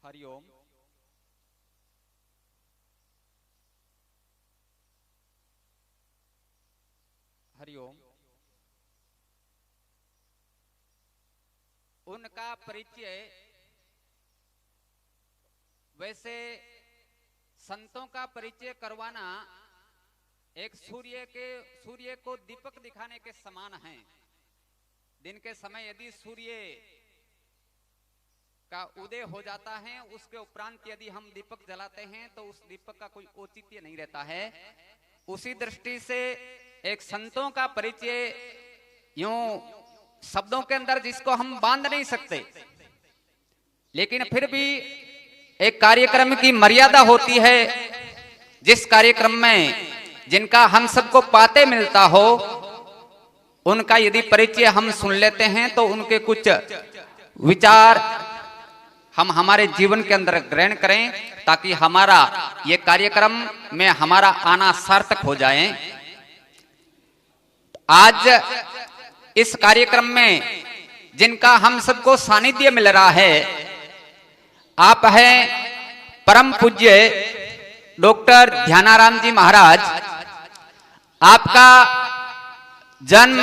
हरिओम। हरिओम। उनका परिचय वैसे संतों का परिचय करवाना एक सूर्य को दीपक दिखाने के समान है। दिन के समय यदि सूर्य का उदय हो जाता है, उसके उपरांत यदि हम दीपक जलाते हैं तो उस दीपक का कोई औचित्य नहीं रहता है। उसी दृष्टि से एक संतों का परिचय यूं शब्दों के अंदर जिसको हम बांध नहीं सकते, लेकिन फिर भी एक कार्यक्रम की मर्यादा होती है। जिस कार्यक्रम में जिनका हम सबको पाते मिलता हो, उनका यदि परिचय हम सुन लेते हैं तो उनके कुछ विचार हम हमारे जीवन के अंदर ग्रहण करें, ताकि हमारा ये कार्यक्रम में हमारा आना सार्थक हो जाए। आज इस कार्यक्रम में जिनका हम सबको सानिध्य मिल रहा है, आप हैं परम पूज्य डॉक्टर ध्यानाराम जी महाराज। आपका जन्म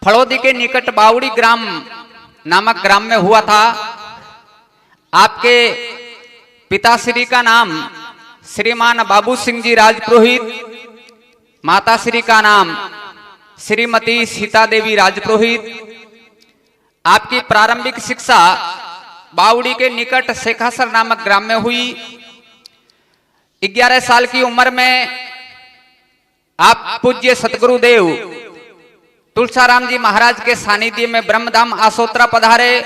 फड़ौदी के निकट बावड़ी ग्राम नामक ग्राम में हुआ था। आपके पिताश्री का नाम श्रीमान बाबू सिंह जी राजपुरोहित, माताश्री का नाम श्रीमती सीता देवी राजपुरोहित। आपकी प्रारंभिक शिक्षा बावड़ी के निकट शेखासर नामक ग्राम में हुई। 11 साल की उम्र में आप पूज्य सतगुरुदेव तुलसाराम जी महाराज के सानिध्य में ब्रह्मधाम आसोत्रा पधारे।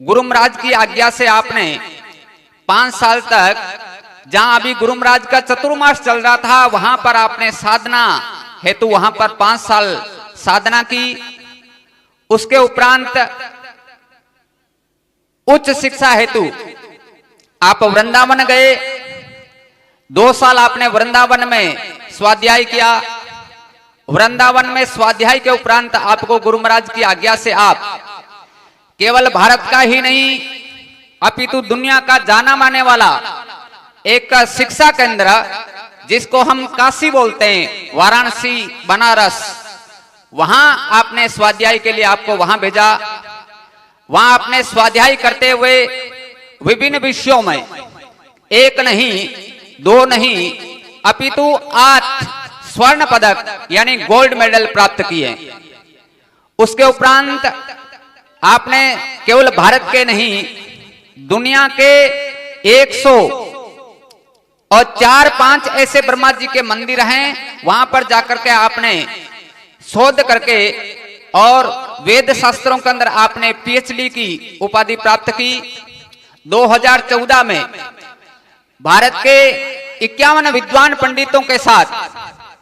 गुरु महाराज की आज्ञा से आपने 5 साल तक, जहां अभी गुरु महाराज का चतुर्मास चल रहा था, वहां पर आपने साधना हेतु वहां पर 5 साल साधना की। उसके उपरांत उच्च शिक्षा हेतु आप वृंदावन गए। 2 साल आपने वृंदावन में स्वाध्याय किया। वृंदावन में स्वाध्याय के उपरांत आपको गुरु महाराज की आज्ञा से आप केवल भारत का ही नहीं अपितु दुनिया का जाना माने वाला एक शिक्षा केंद्र, जिसको हम काशी बोलते हैं, वाराणसी बनारस, वहां आपने स्वाध्याय के लिए आपको वहां भेजा। वहां आपने स्वाध्याय करते हुए विभिन्न विषयों में 1 नहीं 2 नहीं अपितु 8 स्वर्ण पदक यानी गोल्ड मेडल प्राप्त किए। उसके उपरांत आपने केवल भारत के नहीं दुनिया के 104-5 ऐसे ब्रह्मा जी के मंदिर हैं, वहां पर जाकर के आपने शोध करके और वेद शास्त्रों के अंदर आपने पीएचडी की उपाधि प्राप्त की। 2014 में भारत के 51 विद्वान पंडितों के साथ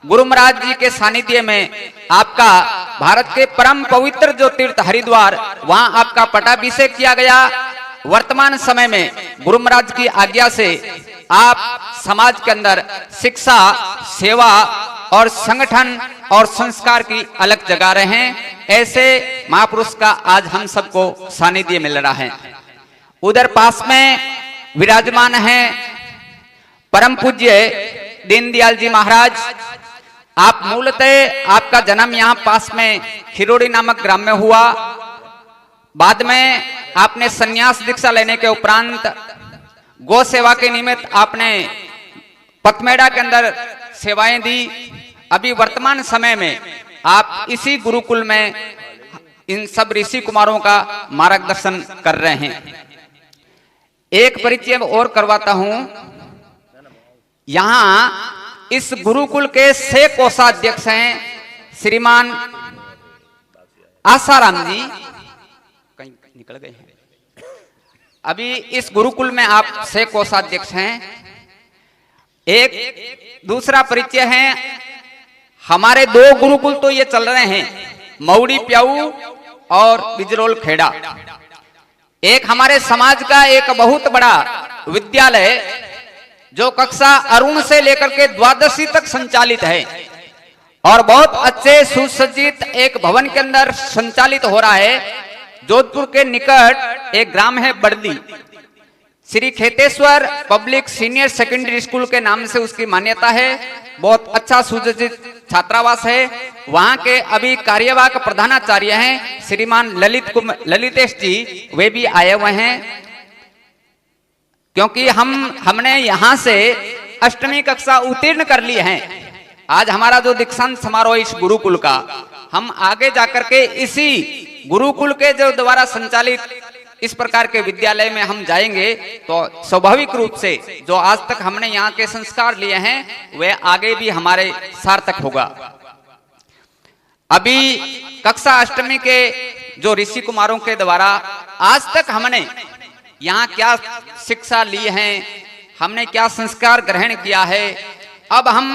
गुरु महाराज जी के सानिध्य में आपका भारत के परम पवित्र जो तीर्थ हरिद्वार, वहां आपका पट्टाभिषेक किया गया। वर्तमान समय में गुरु महाराज की आज्ञा से आप समाज के अंदर शिक्षा, सेवा और संगठन और संस्कार की अलग जगा रहे हैं। ऐसे महापुरुष का आज हम सबको सानिध्य मिल रहा है। उधर पास में विराजमान है परम पूज्य दीनदयाल जी महाराज। आप मूलतः आपका जन्म यहाँ पास में खिरोड़ी नामक ग्राम में हुआ। बाद में आपने संन्यास दीक्षा लेने के उपरांत गौ सेवा के निमित्त आपने पथमेड़ा के अंदर सेवाएं दी। अभी वर्तमान समय में आप इसी गुरुकुल में इन सब ऋषि कुमारों का मार्गदर्शन कर रहे हैं। एक परिचय और करवाता हूं। यहां इस गुरुकुल के 6 कोषाध्यक्ष हैं श्रीमान आसाराम जी, कहीं निकल गए हैं। अभी इस गुरुकुल में आप 6 कोषाध्यक्ष हैं। एक दूसरा परिचय है, हमारे 2 गुरुकुल तो ये चल रहे हैं, मऊड़ी प्याऊ और बिजरोल खेड़ा। एक हमारे समाज का एक बहुत बड़ा विद्यालय जो कक्षा अरुण से लेकर के द्वादशी तक संचालित है और बहुत अच्छे सुसज्जित एक भवन के अंदर संचालित हो रहा है, जोधपुर के निकट एक ग्राम है Badadi, Shri Kheteshwar public senior secondary school के नाम से उसकी मान्यता है। बहुत अच्छा सुसज्जित छात्रावास है। वहां के अभी कार्यवाहक प्रधानाचार्य हैं श्रीमान ललितेश जी, वे भी आए हुए हैं। क्योंकि हमने यहां से अष्टमी कक्षा उत्तीर्ण कर ली है। आज हमारा जो दीक्षांत समारोह इस गुरुकुल का, हम आगे जाकर के इसी गुरुकुल के जो द्वारा संचालित इस प्रकार के विद्यालय में हम जाएंगे तो स्वाभाविक रूप से जो आज तक हमने यहाँ के संस्कार लिए हैं वे आगे भी हमारे सार्थक होगा। अभी कक्षा अष्टमी के जो ऋषि कुमारों के द्वारा आज तक हमने यहाँ क्या शिक्षा ली है, हमने क्या संस्कार ग्रहण किया है, अब हम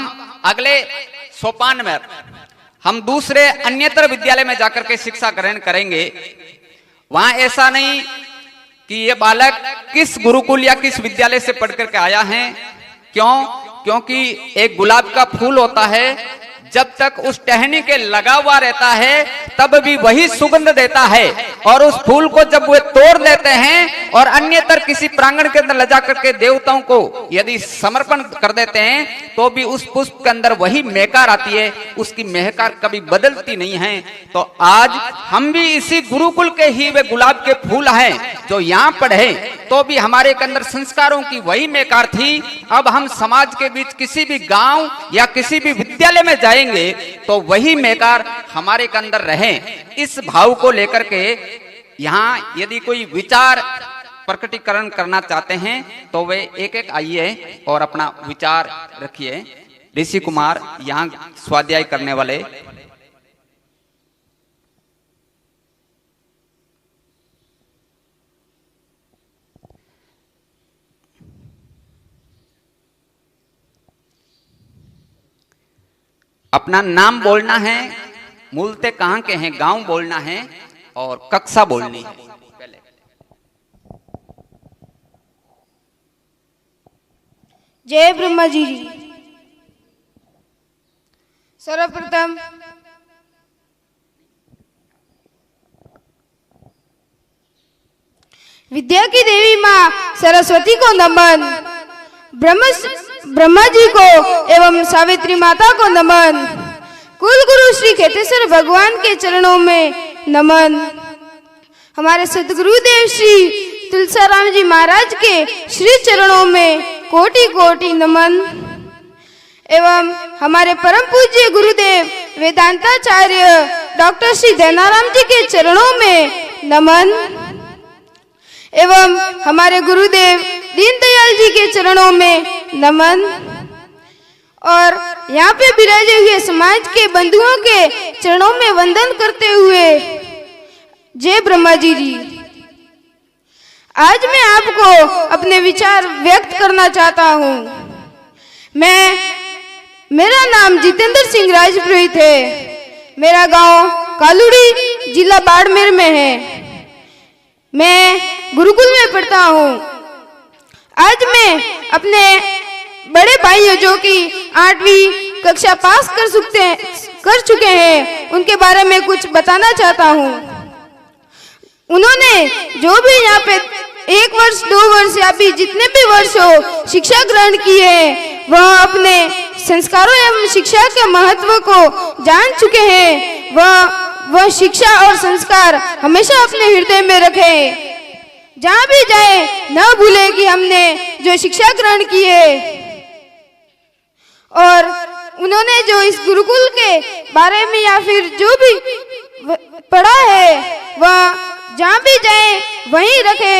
अगले सोपान में हम दूसरे अन्यतर विद्यालय में जाकर के शिक्षा ग्रहण करेंगे। वहां ऐसा नहीं कि ये बालक किस गुरुकुल या किस विद्यालय से पढ़ करके आया है। क्योंकि एक गुलाब का फूल होता है, जब तक उस टहनी के लगा हुआ रहता है तब भी वही सुगंध देता है, और उस फूल को जब वे तोड़ देते हैं और अन्यतर किसी प्रांगण के अंदर ले जाकर के देवताओं को यदि समर्पण कर देते हैं तो भी उस पुष्प के अंदर वही महकार आती है, उसकी महकार कभी बदलती नहीं है। तो आज हम भी इसी गुरुकुल के ही वे गुलाब के फूल हैं जो यहाँ पढ़े, तो भी हमारे के अंदर संस्कारों की वही महकार थी। अब हम समाज के बीच किसी भी गांव या किसी भी विद्यालय में जाएंगे तो वही महकार हमारे के अंदर रहे। इस भाव को लेकर के यहाँ यदि कोई विचार प्रकटीकरण करना चाहते हैं तो वे एक एक आइए और अपना विचार रखिए। ऋषि कुमार यहाँ स्वाध्याय करने वाले अपना नाम बोलना है, मूलते कहाँ के हैं गांव बोलना है और कक्षा बोलनी है। पहले जय ब्रह्मा जी। सर्वप्रथम विद्या की देवी माँ सरस्वती को नमन, ब्रह्मा जी को एवं सावित्री माता को नमन, कुल गुरु श्री खेतेश्वर भगवान के चरणों में नमन, हमारे सदगुरुदेव श्री तुलसीराम जी महाराज के श्री चरणों में कोटि कोटि नमन, एवं हमारे परम पूज्य गुरुदेव वेदांताचार्य डॉक्टर श्री धनाराम जी के चरणों में नमन, एवं हमारे गुरुदेव दीनदयाल जी के चरणों में नमन, और यहाँ पे विराजे हुए समाज के बंधुओं के चरणों में वंदन करते हुए जय ब्रह्मा जी। आज मैं आपको अपने विचार व्यक्त करना चाहता हूँ। मेरा नाम जितेंद्र सिंह राजपुरोहित है। मेरा गांव कालूड़ी जिला बाड़मेर में है। मैं गुरुकुल में पढ़ता हूँ। आज मैं अपने बड़े भाइयों जो कि 8वीं कक्षा पास कर चुके हैं उनके बारे में कुछ बताना चाहता हूँ। उन्होंने जो भी यहाँ पे 1 वर्ष 2 वर्ष या भी जितने भी वर्ष हो शिक्षा ग्रहण की है, वह अपने संस्कारों एवं शिक्षा के महत्व को जान चुके हैं। वह शिक्षा और संस्कार हमेशा अपने हृदय में रखे, जहाँ भी जाए न भूले कि हमने जो शिक्षा ग्रहण की है। और उन्होंने जो इस गुरुकुल के बारे में या फिर जो भी पढ़ा है वह जहाँ भी जाए वहीं रखे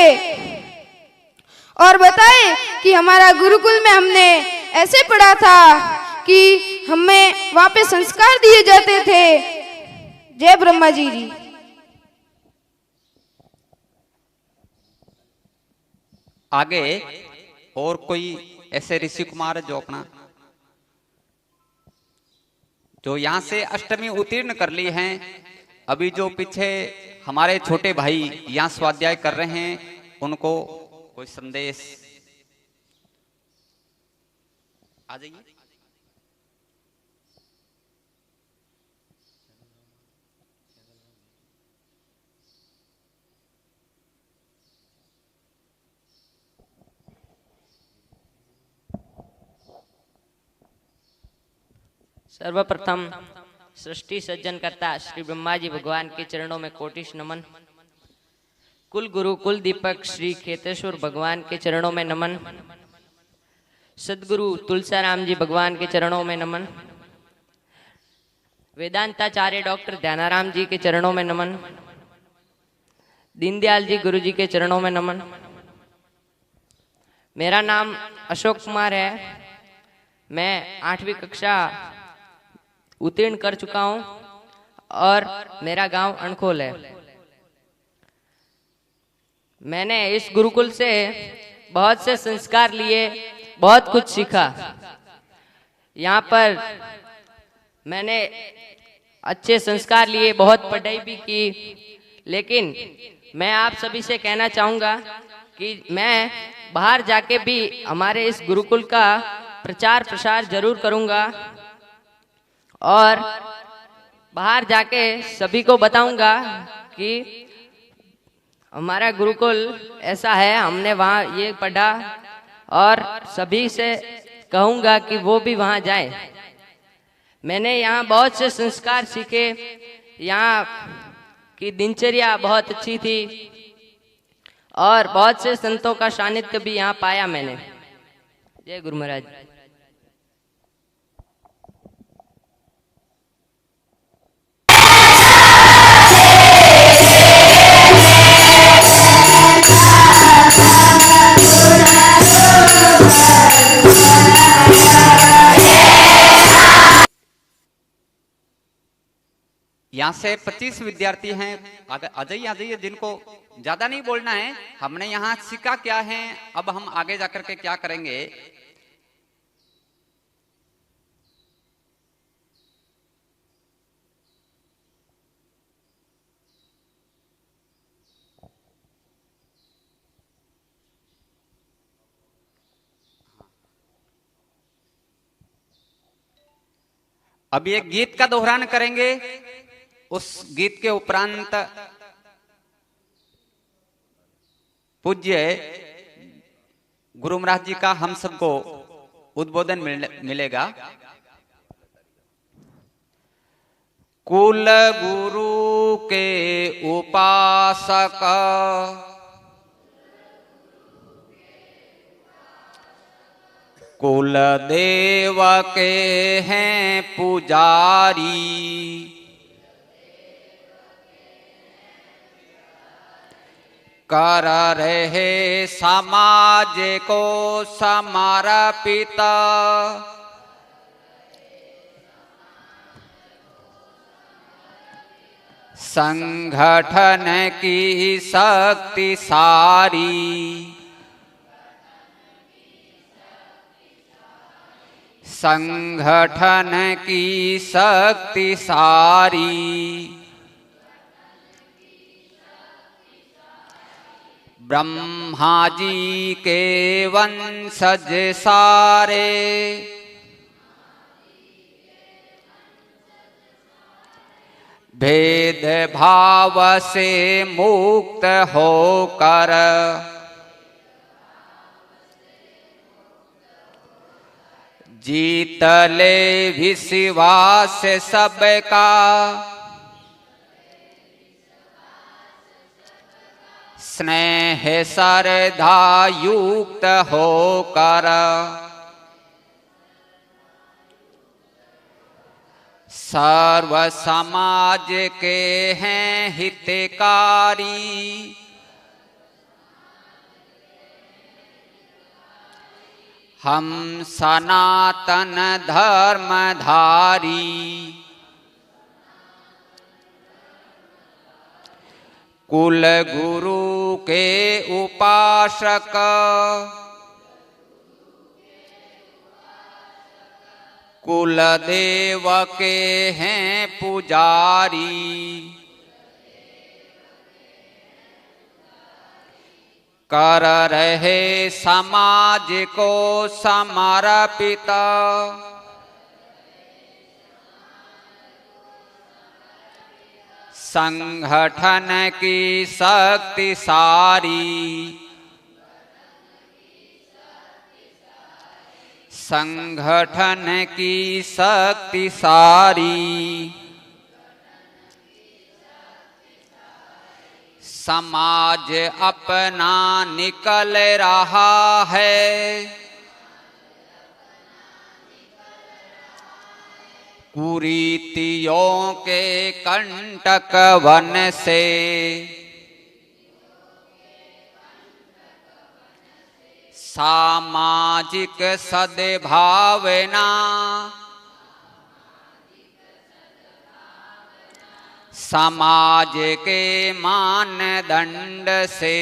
और बताए कि हमारा गुरुकुल में हमने ऐसे पढ़ा था कि हमें वहाँ पे संस्कार दिए जाते थे। जय ब्रह्मा जी। आगे और कोई ऐसे ऋषि कुमार जो यहाँ से अष्टमी उत्तीर्ण कर ली हैं, अभी जो पीछे हमारे छोटे भाई यहाँ स्वाध्याय कर रहे हैं, उनको कोई संदेश आ जाइए। सर्वप्रथम सृष्टि सज्जन करता श्री ब्रह्मा जी भगवान के चरणों में कोटिश नमन। कुल गुरु कुल दीपक श्री खेतेश्वर भगवान के चरणों में नमन। सदगुरु तुलसाराम जी भगवान के चरणों में नमन। वेदांताचार्य डॉक्टर ध्यानाराम जी के चरणों में नमन। दीनदयाल जी गुरु जी के चरणों में नमन। मेरा नाम अशोक कुमार है। मैं 8वीं कक्षा उत्तीर्ण कर चुका हूं और मेरा गांव अणखोल है। मैंने इस गुरुकुल से बहुत से संस्कार लिए, बहुत कुछ सीखा। यहाँ पर मैंने अच्छे संस्कार लिए, बहुत पढ़ाई भी की, लेकिन मैं आप सभी से कहना चाहूँगा कि मैं बाहर जाके भी हमारे इस गुरुकुल का प्रचार प्रसार जरूर करूँगा और बाहर जाके सभी को बताऊँगा कि हमारा गुरुकुल ऐसा है, हमने वहाँ ये पढ़ा, और सभी से कहूँगा कि वो भी वहाँ जाए। मैंने यहाँ बहुत से संस्कार सीखे। यहाँ की दिनचर्या बहुत अच्छी थी और बहुत से संतों का सानिध्य भी यहाँ पाया मैंने। जय गुरु महाराज। यहाँ से 25 विद्यार्थी हैं। आ जाइए, जिनको ज्यादा नहीं बोलना है। हमने यहाँ सीखा क्या है, अब हम आगे जाकर के क्या करेंगे। अब ये गीत का दोहरान करेंगे। उस गीत के उपरांत पूज्य गुरु महाराज जी का हम सबको उद्बोधन मिलेगा। कुल गुरु के उपासक कुल देव के हैं पुजारी, कर रहे समाज को समर्पित, संगठन की शक्ति सारी, संगठन की शक्ति सारी, ब्रह्मा जी के वंशज सारे, भेद भाव से मुक्त होकर, जीत ले विश्वास सबका, स्नेह श्रद्धा युक्त होकर, सर्व समाज के हैं हितकारी, हम सनातन धर्मधारी, कुल गुरु के उपासक, कुल देव के हैं पुजारी, कर रहे समाज को समर्पित, संगठन की शक्ति सारी, संगठन की शक्ति सारी, समाज अपना निकल रहा है, कुरीतियों के कंटक वन से, सामाजिक सद्भावना, समाज के मानदंड से,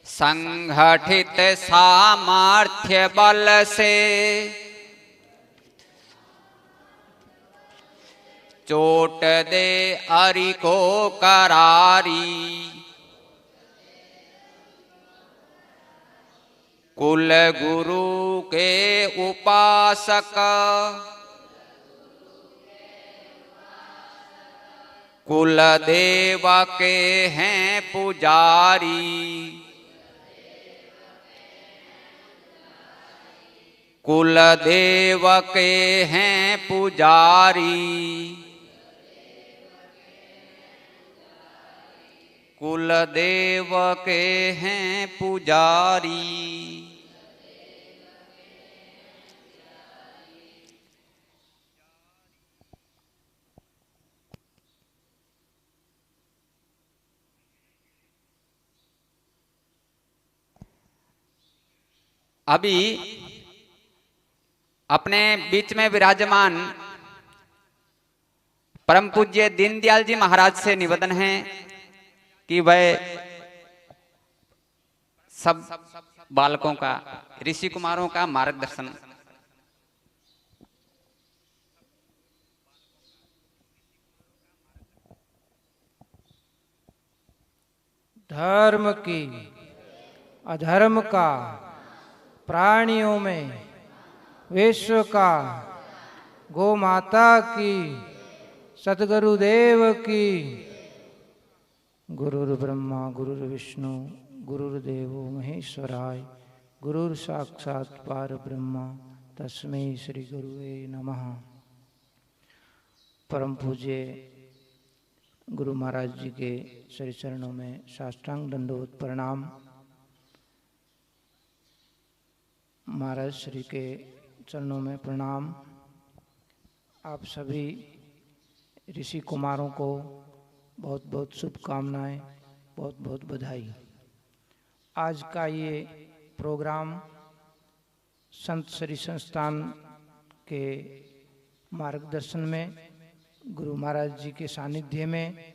संगठित सामर्थ्य बल से, चोट दे अरि को करारी, कुल गुरु के उपासक, कुल देव के हैं पुजारी, कुल देव के हैं पुजारी, कुल देव के हैं पुजारी। अभी अपने बीच में विराजमान परम पूज्य दीनदयाल जी महाराज से निवेदन है कि वह सब बालकों का, ऋषि कुमारों का मार्गदर्शन। धर्म की अधर्म का, प्राणियों में विश्व का, गौ माता की, सतगुरुदेव की। गुरुर् ब्रह्मा गुरुर्विष्णु गुरुर्देवो महेश्वराय, गुरुर् साक्षात् परब्रह्म तस्मै श्री गुरुवे नमः। परम पूज्य गुरु महाराज जी के श्री चरणों में साष्टांग दंडवत प्रणाम। महाराज श्री के चरणों में प्रणाम। आप सभी ऋषि कुमारों को बहुत बहुत शुभकामनाएं, बहुत बहुत बधाई। आज का ये प्रोग्राम संत श्री संस्थान के मार्गदर्शन में, गुरु महाराज जी के सानिध्य में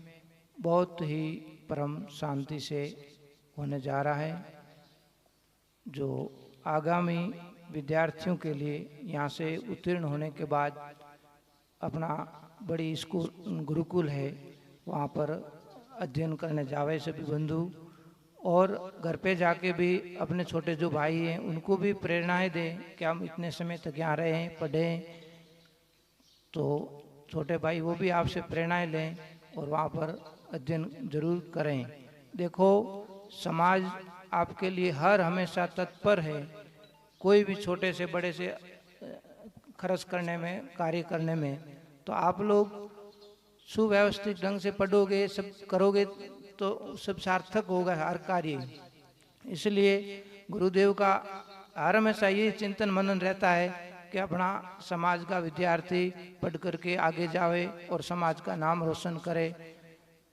बहुत ही परम शांति से होने जा रहा है, जो आगामी विद्यार्थियों के लिए यहाँ से उत्तीर्ण होने के बाद अपना बड़ी स्कूल गुरुकुल है वहाँ पर अध्ययन करने जावे सभी बंधु, और घर पे जाके भी अपने छोटे जो भाई हैं उनको भी प्रेरणाएं दें कि हम इतने समय तक यहाँ रहे हैं, पढ़ें। तो छोटे भाई वो भी आपसे प्रेरणाएं लें और वहाँ पर अध्ययन जरूर करें। देखो, समाज आपके लिए हर हमेशा तत्पर है, कोई भी छोटे से बड़े से खर्च करने में, कार्य करने में। तो आप लोग सुव्यवस्थित ढंग से पढ़ोगे, सब करोगे तो सब सार्थक होगा हर कार्य। इसलिए गुरुदेव का हर हमेशा ये चिंतन मनन रहता है कि अपना समाज का विद्यार्थी पढ़ करके आगे जावे और समाज का नाम रोशन करे।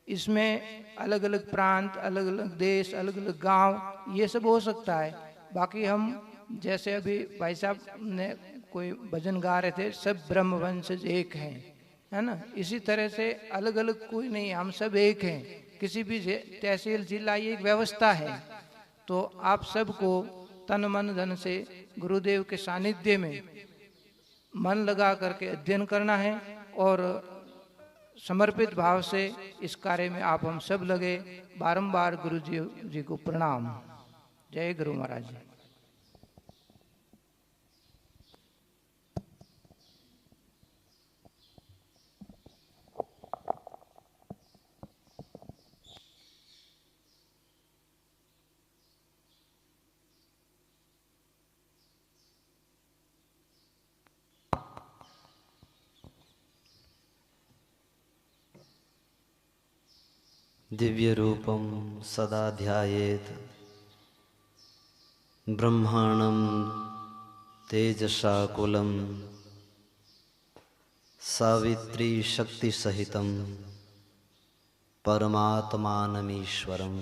इसमें अलग अलग प्रांत, अलग अलग देश, अलग अलग गांव, ये सब हो सकता है। बाकी हम जैसे अभी भाई साहब ने कोई भजन गा रहे थे, सब ब्रह्म वंशज एक हैं, है ना। इसी तरह से अलग अलग कोई नहीं, हम सब एक हैं। किसी भी तहसील जिला ये एक व्यवस्था है। तो आप सबको तन मन धन से गुरुदेव के सानिध्य में मन लगा करके अध्ययन करना है और समर्पित भाव से इस कार्य में आप हम सब लगे। बारंबार गुरु जी को प्रणाम। जय गुरु महाराज जी। दिव्य रूपम सदा ध्यायेत ब्रह्मांडं तेजसा कुलम सावित्री शक्ति सहितम परमात्मानमीश्वरम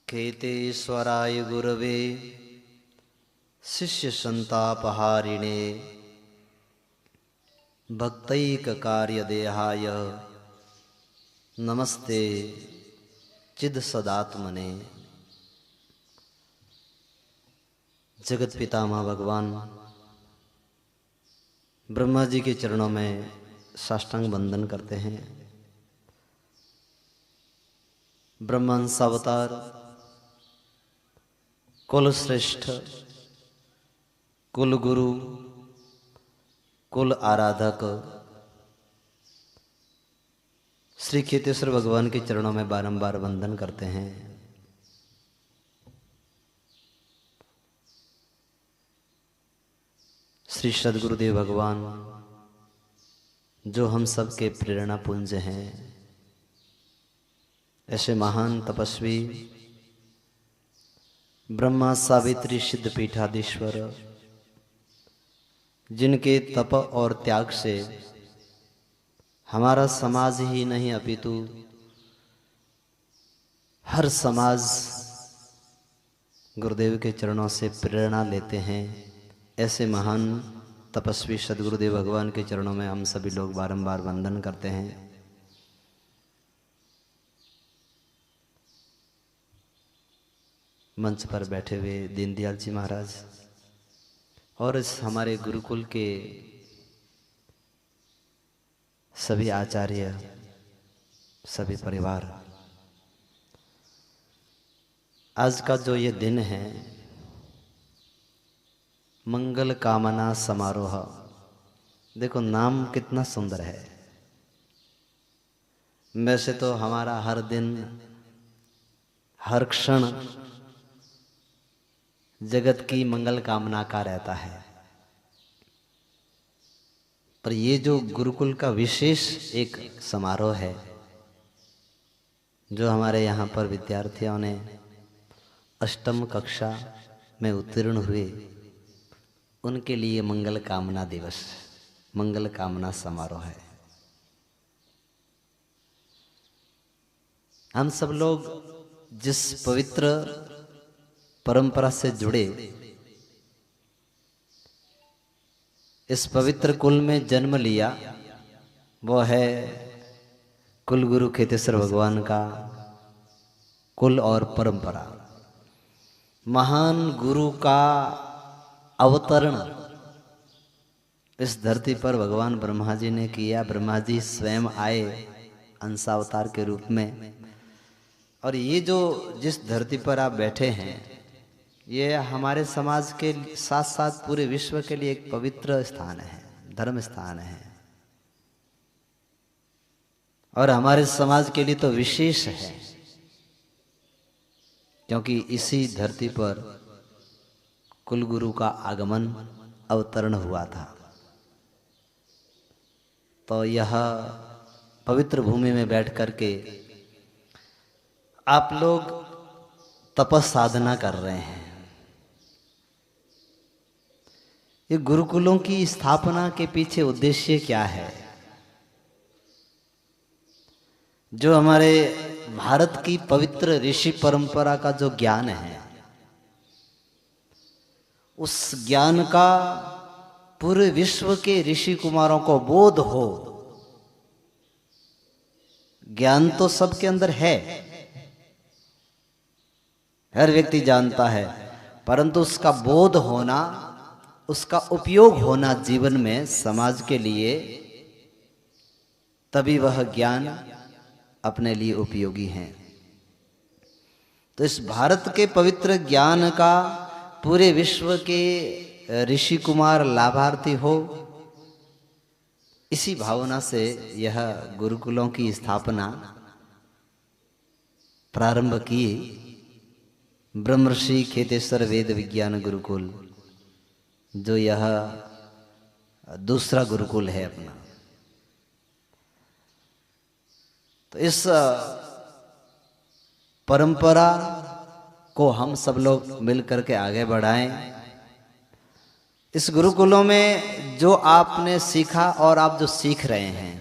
केतेश्वराय गुरवे शिष्य संतापहारिणे भक्तैक कार्य देहाय नमस्ते चिद सदात्मने। जगत पितामह भगवान ब्रह्मा जी के चरणों में साष्टांग वंदन करते हैं। ब्रह्मंस अवतार कुल श्रेष्ठ कुल गुरु कुल आराधक श्री खेतेश्वर भगवान के चरणों में बारंबार वंदन करते हैं। श्री सद्गुरुदेव भगवान जो हम सब के प्रेरणा पुंज हैं, ऐसे महान तपस्वी ब्रह्मा सावित्री सिद्ध पीठाधीश्वर जिनके तप और त्याग से हमारा समाज ही नहीं अपितु हर समाज गुरुदेव के चरणों से प्रेरणा लेते हैं, ऐसे महान तपस्वी सद्गुरुदेव भगवान के चरणों में हम सभी लोग बारंबार वंदन करते हैं। मंच पर बैठे हुए दीनदयाल जी महाराज और इस हमारे गुरुकुल के सभी आचार्य, सभी परिवार, आज का जो ये दिन है मंगल कामना समारोह, देखो नाम कितना सुंदर है। वैसे तो हमारा हर दिन हर क्षण जगत की मंगल कामना का रहता है, पर ये जो गुरुकुल का विशेष एक समारोह है, जो हमारे यहाँ पर विद्यार्थियों ने अष्टम कक्षा में उत्तीर्ण हुए, उनके लिए मंगल कामना दिवस, मंगल कामना समारोह है। हम सब लोग जिस पवित्र परंपरा से जुड़े, इस पवित्र कुल में जन्म लिया, वो है कुल गुरु खेतेश्वर भगवान का कुल और परंपरा। महान गुरु का अवतरण इस धरती पर भगवान ब्रह्मा जी ने किया। ब्रह्मा जी स्वयं आए अंशावतार के रूप में, और ये जो जिस धरती पर आप बैठे हैं, ये हमारे समाज के साथ साथ पूरे विश्व के लिए एक पवित्र स्थान है, धर्म स्थान है, और हमारे समाज के लिए तो विशेष है, क्योंकि इसी धरती पर कुलगुरु का आगमन अवतरण हुआ था। तो यह पवित्र भूमि में बैठ करके आप लोग तपस साधना कर रहे हैं। ये गुरुकुलों की स्थापना के पीछे उद्देश्य क्या है? जो हमारे भारत की पवित्र ऋषि परंपरा का जो ज्ञान है, उस ज्ञान का पूरे विश्व के ऋषि कुमारों को बोध हो। ज्ञान तो सबके अंदर है, हर व्यक्ति जानता है, परंतु उसका बोध होना, उसका उपयोग होना जीवन में समाज के लिए, तभी वह ज्ञान अपने लिए उपयोगी है। तो इस भारत के पवित्र ज्ञान का पूरे विश्व के ऋषि कुमार लाभार्थी हो, इसी भावना से यह गुरुकुलों की स्थापना प्रारंभ की। ब्रह्मर्षि खेतेश्वर वेद विज्ञान गुरुकुल, जो यह दूसरा गुरुकुल है अपना। तो इस परंपरा को हम सब लोग मिल करके आगे बढ़ाएं। इस गुरुकुलों में जो आपने सीखा और आप जो सीख रहे हैं,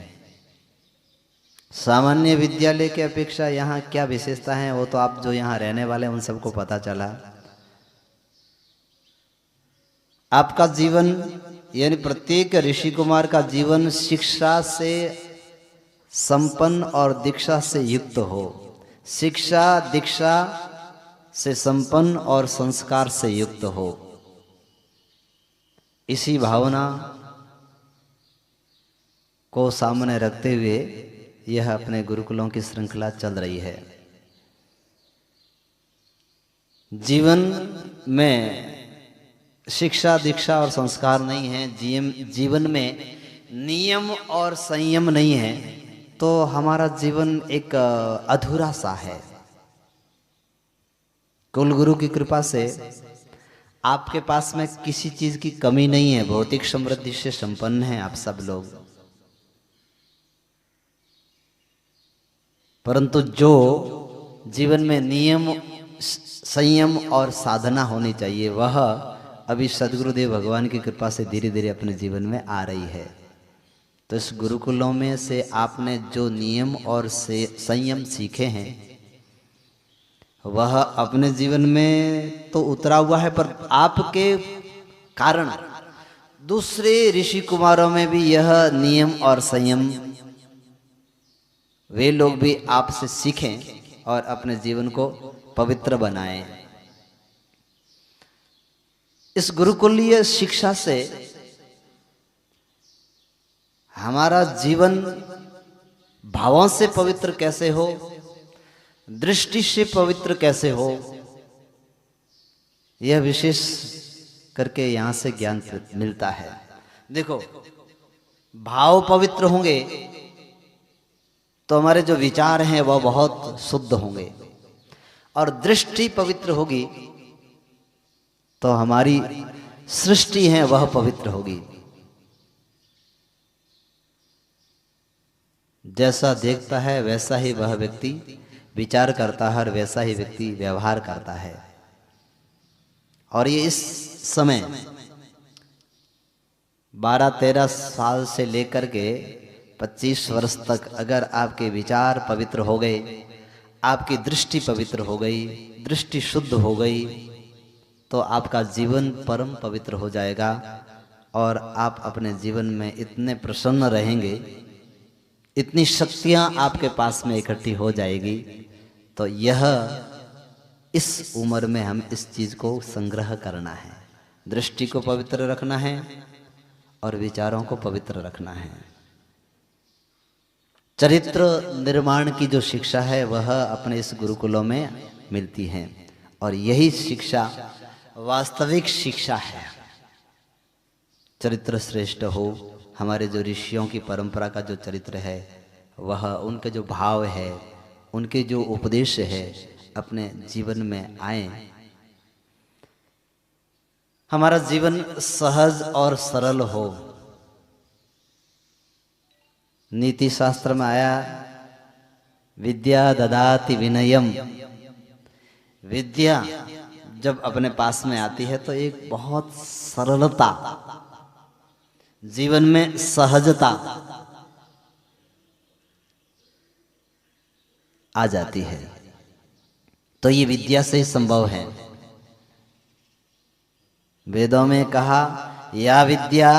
सामान्य विद्यालय की अपेक्षा यहाँ क्या विशेषता है वो तो आप जो यहाँ रहने वाले हैं उन सबको पता चला। आपका जीवन यानी प्रत्येक ऋषि कुमार का जीवन शिक्षा से संपन्न और दीक्षा से युक्त हो, शिक्षा दीक्षा से संपन्न और संस्कार से युक्त हो। इसी भावना को सामने रखते हुए यह अपने गुरुकुलों की श्रृंखला चल रही है। जीवन में शिक्षा दीक्षा और संस्कार नहीं है, जीवन में नियम और संयम नहीं है, तो हमारा जीवन एक अधूरा सा है। कुल गुरु की कृपा से आपके पास में किसी चीज की कमी नहीं है, भौतिक समृद्धि से संपन्न है आप सब लोग। परंतु जो जीवन में नियम संयम और साधना होनी चाहिए वह अभी सदगुरुदेव भगवान की कृपा से धीरे धीरे अपने जीवन में आ रही है। तो इस गुरुकुलों में से आपने जो नियम और संयम सीखे हैं वह अपने जीवन में तो उतरा हुआ है, पर आपके कारण दूसरे ऋषि कुमारों में भी यह नियम और संयम वे लोग भी आपसे सीखें और अपने जीवन को पवित्र बनाएं। इस गुरुकुलीय शिक्षा से हमारा जीवन भावों से पवित्र कैसे हो, दृष्टि से पवित्र कैसे हो, यह विशेष करके यहां से ज्ञान मिलता है। देखो, भाव पवित्र होंगे तो हमारे जो विचार हैं वह बहुत शुद्ध होंगे, और दृष्टि पवित्र होगी तो हमारी सृष्टि है वह पवित्र होगी। जैसा देखता है वैसा ही वह व्यक्ति विचार करता है और वैसा ही व्यक्ति व्यवहार करता है। और ये इस समय 12-13 साल से लेकर के 25 वर्ष तक अगर आपके विचार पवित्र हो गए, आपकी दृष्टि पवित्र हो गई, दृष्टि शुद्ध हो गई, तो आपका जीवन परम पवित्र हो जाएगा और आप अपने जीवन में इतने प्रसन्न रहेंगे, इतनी शक्तियां आपके पास में इकट्ठी हो जाएगी। तो यह इस उम्र में हम इस चीज को संग्रह करना है, दृष्टि को पवित्र रखना है और विचारों को पवित्र रखना है। चरित्र निर्माण की जो शिक्षा है वह अपने इस गुरुकुलों में मिलती है, और यही शिक्षा वास्तविक शिक्षा है। चरित्र श्रेष्ठ हो, हमारे जो ऋषियों की परंपरा का जो चरित्र है वह, उनके जो भाव है, उनके जो उपदेश है अपने जीवन में आए, हमारा जीवन सहज और सरल हो। नीति शास्त्र में आया, विद्या ददाति विनयम। विद्या जब अपने पास में आती है तो एक बहुत सरलता, जीवन में सहजता आ जाती है। तो ये विद्या से ही संभव है। वेदों में कहा, या विद्या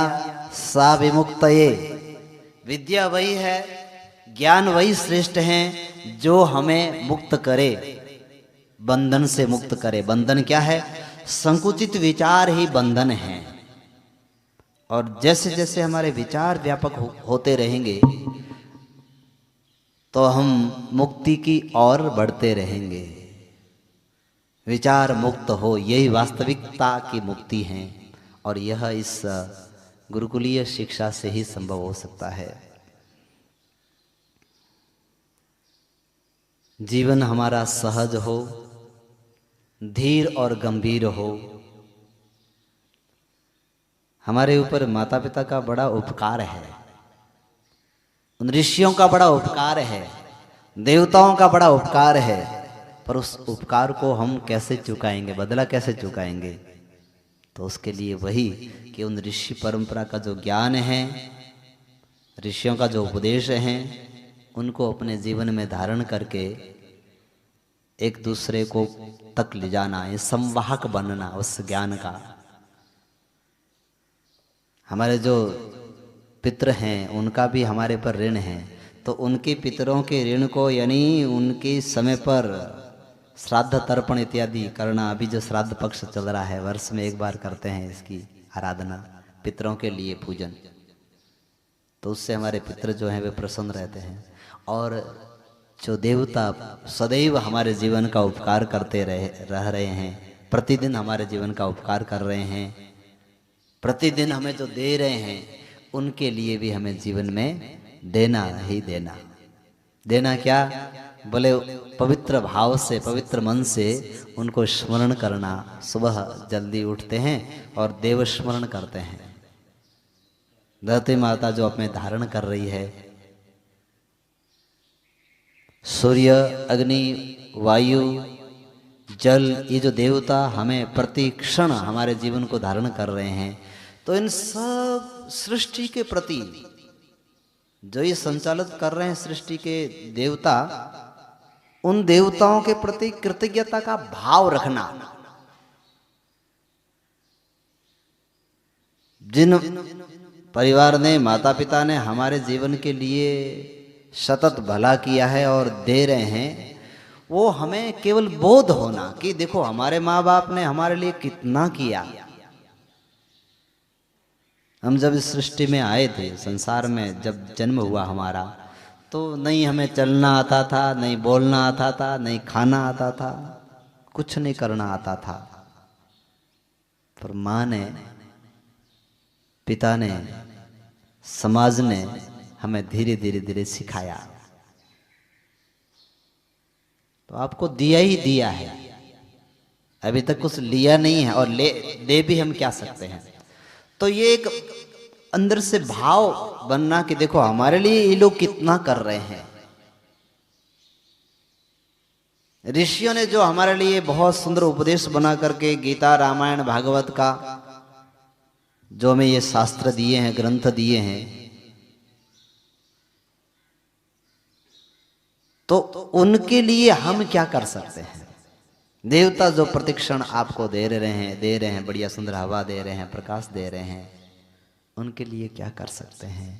सा विमुक्तये। विद्या वही है, ज्ञान वही श्रेष्ठ है जो हमें मुक्त करे, बंधन से मुक्त करे। बंधन क्या है? संकुचित विचार ही बंधन है। और जैसे जैसे हमारे विचार व्यापक होते रहेंगे तो हम मुक्ति की ओर बढ़ते रहेंगे। विचार मुक्त हो, यही वास्तविकता की मुक्ति है, और यह इस गुरुकुलीय शिक्षा से ही संभव हो सकता है। जीवन हमारा सहज हो, धीर और गंभीर हो। हमारे ऊपर माता पिता का बड़ा उपकार है, उन ऋषियों का बड़ा उपकार है। देवताओं का बड़ा उपकार है, पर उस उपकार को हम कैसे चुकाएंगे, बदला कैसे चुकाएंगे? तो उसके लिए वही कि उन ऋषि परंपरा का जो ज्ञान है, ऋषियों का जो उपदेश है, उनको अपने जीवन में धारण करके एक दूसरे को तक ले जाना, ये संवाहक बनना उस ज्ञान का। हमारे जो पितृ हैं उनका भी हमारे पर ऋण है, तो उनके पितरों के ऋण को, यानी उनके समय पर श्राद्ध तर्पण इत्यादि करना। अभी जो श्राद्ध पक्ष चल रहा है, वर्ष में एक बार करते हैं इसकी आराधना, पितरों के लिए पूजन, तो उससे हमारे पितृ जो हैं वे प्रसन्न रहते हैं। और जो देवता सदैव हमारे जीवन का उपकार करते रह रहे हैं, प्रतिदिन हमारे जीवन का उपकार कर रहे हैं, प्रतिदिन हमें जो दे रहे हैं, उनके लिए भी हमें जीवन में देना ही देना। देना क्या? बोले पवित्र भाव से, पवित्र मन से उनको स्मरण करना। सुबह जल्दी उठते हैं और देव स्मरण करते हैं। धरती माता जो अपने धारण कर रही है, सूर्य, अग्नि, वायु, जल, ये जो देवता हमें प्रति क्षण हमारे जीवन को धारण कर रहे हैं, तो इन सब सृष्टि के प्रति जो ये संचालित कर रहे हैं सृष्टि के देवता, उन देवताओं के प्रति कृतज्ञता का भाव रखना। जिन परिवार ने, माता पिता ने हमारे जीवन के लिए सतत भला किया है और दे रहे हैं, वो हमें केवल बोध होना कि देखो हमारे माँ बाप ने हमारे लिए कितना किया। हम जब इस सृष्टि में आए थे, संसार में जब जन्म हुआ हमारा, तो नहीं हमें चलना आता था, नहीं बोलना आता था, नहीं खाना आता था, कुछ नहीं करना आता था। पर माँ ने, पिता ने, समाज ने हमें धीरे धीरे धीरे सिखाया। तो आपको दिया ही दिया है, अभी तक कुछ लिया नहीं है, और दे भी हम क्या सकते हैं। तो ये एक अंदर से भाव बनना कि देखो हमारे लिए ये लोग कितना कर रहे हैं। ऋषियों ने जो हमारे लिए बहुत सुंदर उपदेश बना करके गीता, रामायण, भागवत का जो हमें ये शास्त्र दिए हैं, ग्रंथ दिए हैं, तो उनके लिए हम क्या कर सकते हैं? देवता जो प्रतिक्षण आपको दे रहे हैं, बढ़िया सुंदर हवा दे रहे हैं, प्रकाश दे रहे हैं, उनके लिए क्या कर सकते हैं?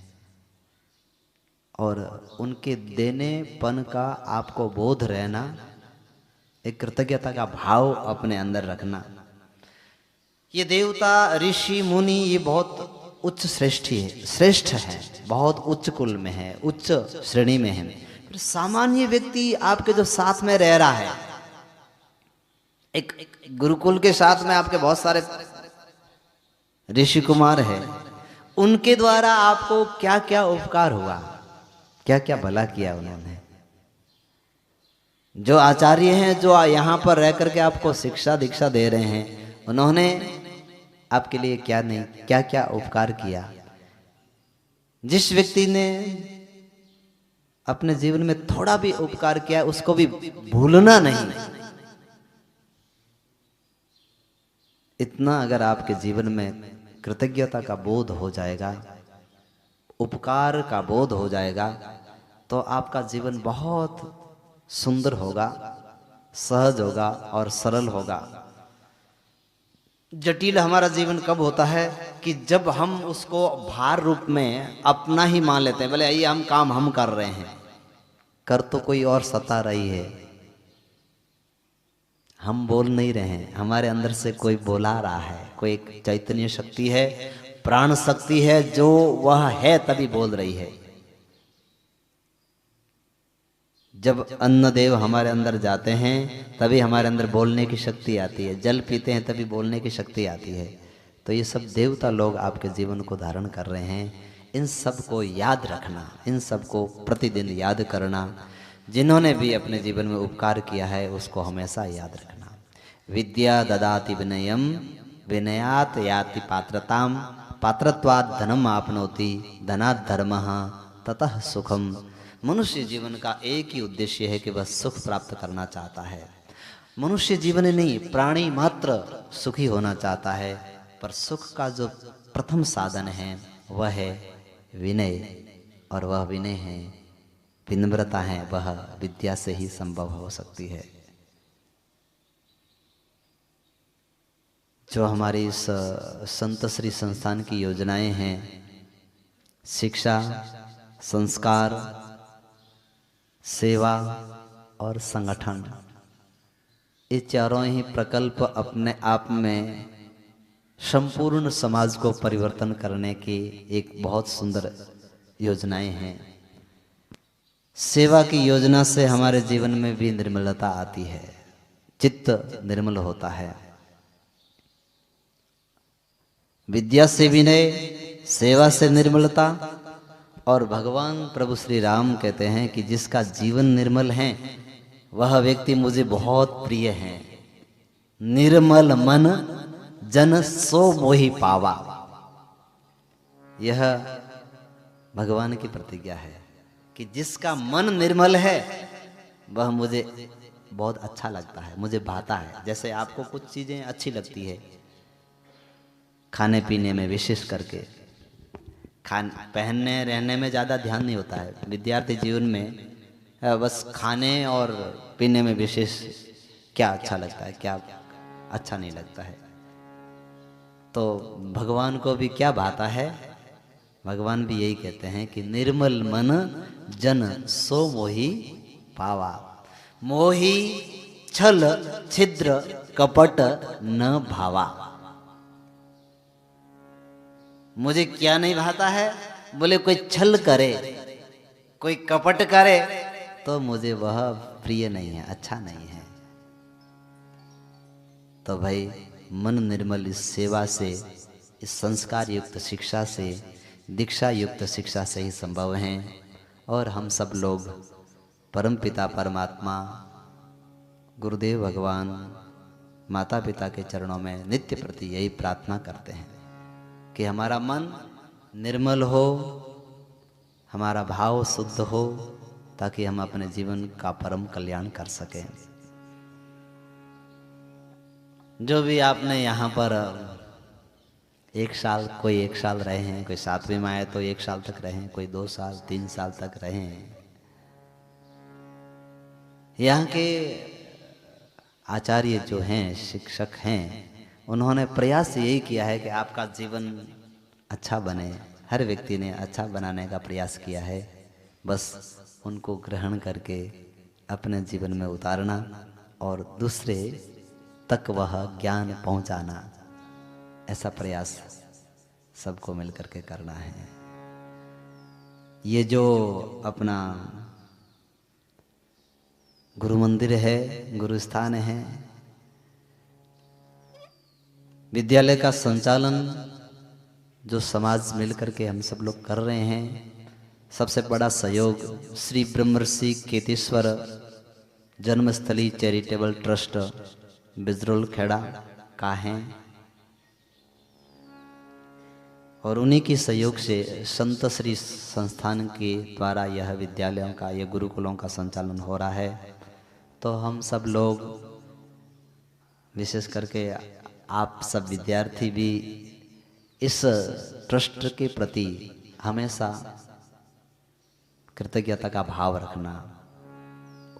और उनके देनेपन का आपको बोध रहना, एक कृतज्ञता का भाव अपने अंदर रखना। ये देवता, ऋषि, मुनि, ये बहुत उच्च श्रेष्ठ है, बहुत उच्च कुल में है, उच्च श्रेणी में है। फिर सामान्य व्यक्ति आपके जो साथ में रह रहा है, एक गुरुकुल के साथ में आपके बहुत सारे ऋषि कुमार हैं, उनके द्वारा आपको क्या क्या उपकार हुआ, क्या क्या भला किया उन्होंने। जो आचार्य हैं, जो यहाँ पर रह करके आपको शिक्षा दीक्षा दे रहे हैं, उन्होंने आपके लिए क्या नहीं, क्या क्या उपकार किया। जिस व्यक्ति ने अपने जीवन में थोड़ा भी उपकार किया, उसको भी भूलना नहीं। इतना अगर आपके जीवन में कृतज्ञता का बोध हो जाएगा, उपकार का बोध हो जाएगा, तो आपका जीवन बहुत सुंदर होगा, सहज होगा और सरल होगा। जटिल हमारा जीवन कब होता है कि जब हम उसको भार रूप में अपना ही मान लेते हैं। बोले आइए हम काम हम कर रहे हैं, कर तो कोई और सता रही है, हम बोल नहीं रहे हैं, हमारे अंदर से कोई बोला रहा है। कोई एक चैतन्य शक्ति है, प्राण शक्ति है, जो वह है तभी बोल रही है। जब अन्न देव हमारे अंदर जाते हैं तभी हमारे अंदर बोलने की शक्ति आती है, जल पीते हैं तभी बोलने की शक्ति आती है। तो ये सब देवता लोग आपके जीवन को धारण कर रहे हैं। इन सब को याद रखना, इन सब को प्रतिदिन याद करना। जिन्होंने भी अपने जीवन में उपकार किया है उसको हमेशा याद रखना। विद्या ददाति विनयम, विनयात याति पात्रताम, पात्रत्वात् धनम आपनोति, धनात् धर्मः, ततः सुखम। मनुष्य जीवन का एक ही उद्देश्य है कि वह सुख प्राप्त करना चाहता है। मनुष्य जीवन नहीं, प्राणी मात्र सुखी होना चाहता है, पर सुख का जो प्रथम साधन है वह है विनय, और वह विनय है, विनम्रता है, वह विद्या से ही संभव हो सकती है। जो हमारी इस संत श्री संस्थान की योजनाएं हैं, शिक्षा, संस्कार, सेवा और संगठन, ये चारों ही प्रकल्प अपने आप में संपूर्ण समाज को परिवर्तन करने की एक बहुत सुंदर योजनाएं हैं। सेवा की योजना से हमारे जीवन में भी निर्मलता आती है, चित्त निर्मल होता है। विद्या से विनय, सेवा से निर्मलता, और भगवान प्रभु श्री राम कहते हैं कि जिसका जीवन निर्मल है वह व्यक्ति मुझे बहुत प्रिय है। निर्मल मन जन सो मोहि पावा, यह भगवान की प्रतिज्ञा है कि जिसका मन निर्मल है वह मुझे बहुत अच्छा लगता है, मुझे भाता है। जैसे आपको कुछ चीजें अच्छी लगती है, खाने पीने में विशेष करके, पहनने रहने में ज़्यादा ध्यान नहीं होता है। विद्यार्थी जीवन में बस खाने और पीने में विशेष क्या अच्छा लगता है, क्या अच्छा नहीं लगता है। तो भगवान को भी क्या भाता है, भगवान भी यही कहते हैं कि निर्मल मन जन सो मोहि पावा, मोहि छल छिद्र कपट न भावा। मुझे क्या नहीं भाता है, बोले कोई छल करे, कोई कपट करे तो मुझे वह प्रिय नहीं है, अच्छा नहीं है। तो भाई मन निर्मल इस सेवा से, इस संस्कार युक्त शिक्षा से, दीक्षा युक्त शिक्षा से ही संभव है। और हम सब लोग परमपिता परमात्मा गुरुदेव भगवान माता पिता के चरणों में नित्य प्रति यही प्रार्थना करते हैं कि हमारा मन निर्मल हो, हमारा भाव शुद्ध हो, ताकि हम अपने जीवन का परम कल्याण कर सकें। जो भी आपने यहाँ पर एक साल, कोई 1 साल रहे हैं, कोई 7वीं में आए तो 1 साल तक रहे हैं, कोई 2 साल 3 साल तक रहे हैं। यहाँ के आचार्य जो हैं, शिक्षक हैं, उन्होंने प्रयास यही किया है कि आपका जीवन अच्छा बने। हर व्यक्ति ने अच्छा बनाने का प्रयास किया है, बस उनको ग्रहण करके अपने जीवन में उतारना और दूसरे तक वह ज्ञान पहुंचाना, ऐसा प्रयास सबको मिलकर के करना है। ये जो अपना गुरु मंदिर है, गुरु स्थान है, विद्यालय का संचालन जो समाज मिलकर के हम सब लोग कर रहे हैं, सबसे बड़ा सहयोग श्री ब्रह्मर्षि केतेश्वर जन्मस्थली चैरिटेबल ट्रस्ट बिजरोल खेड़ा का है। और उन्हीं के सहयोग से संत श्री संस्थान के द्वारा यह विद्यालयों का, यह गुरुकुलों का संचालन हो रहा है। तो हम सब लोग, विशेष करके आप सब विद्यार्थी भी इस ट्रस्ट के प्रति हमेशा कृतज्ञता का भाव रखना,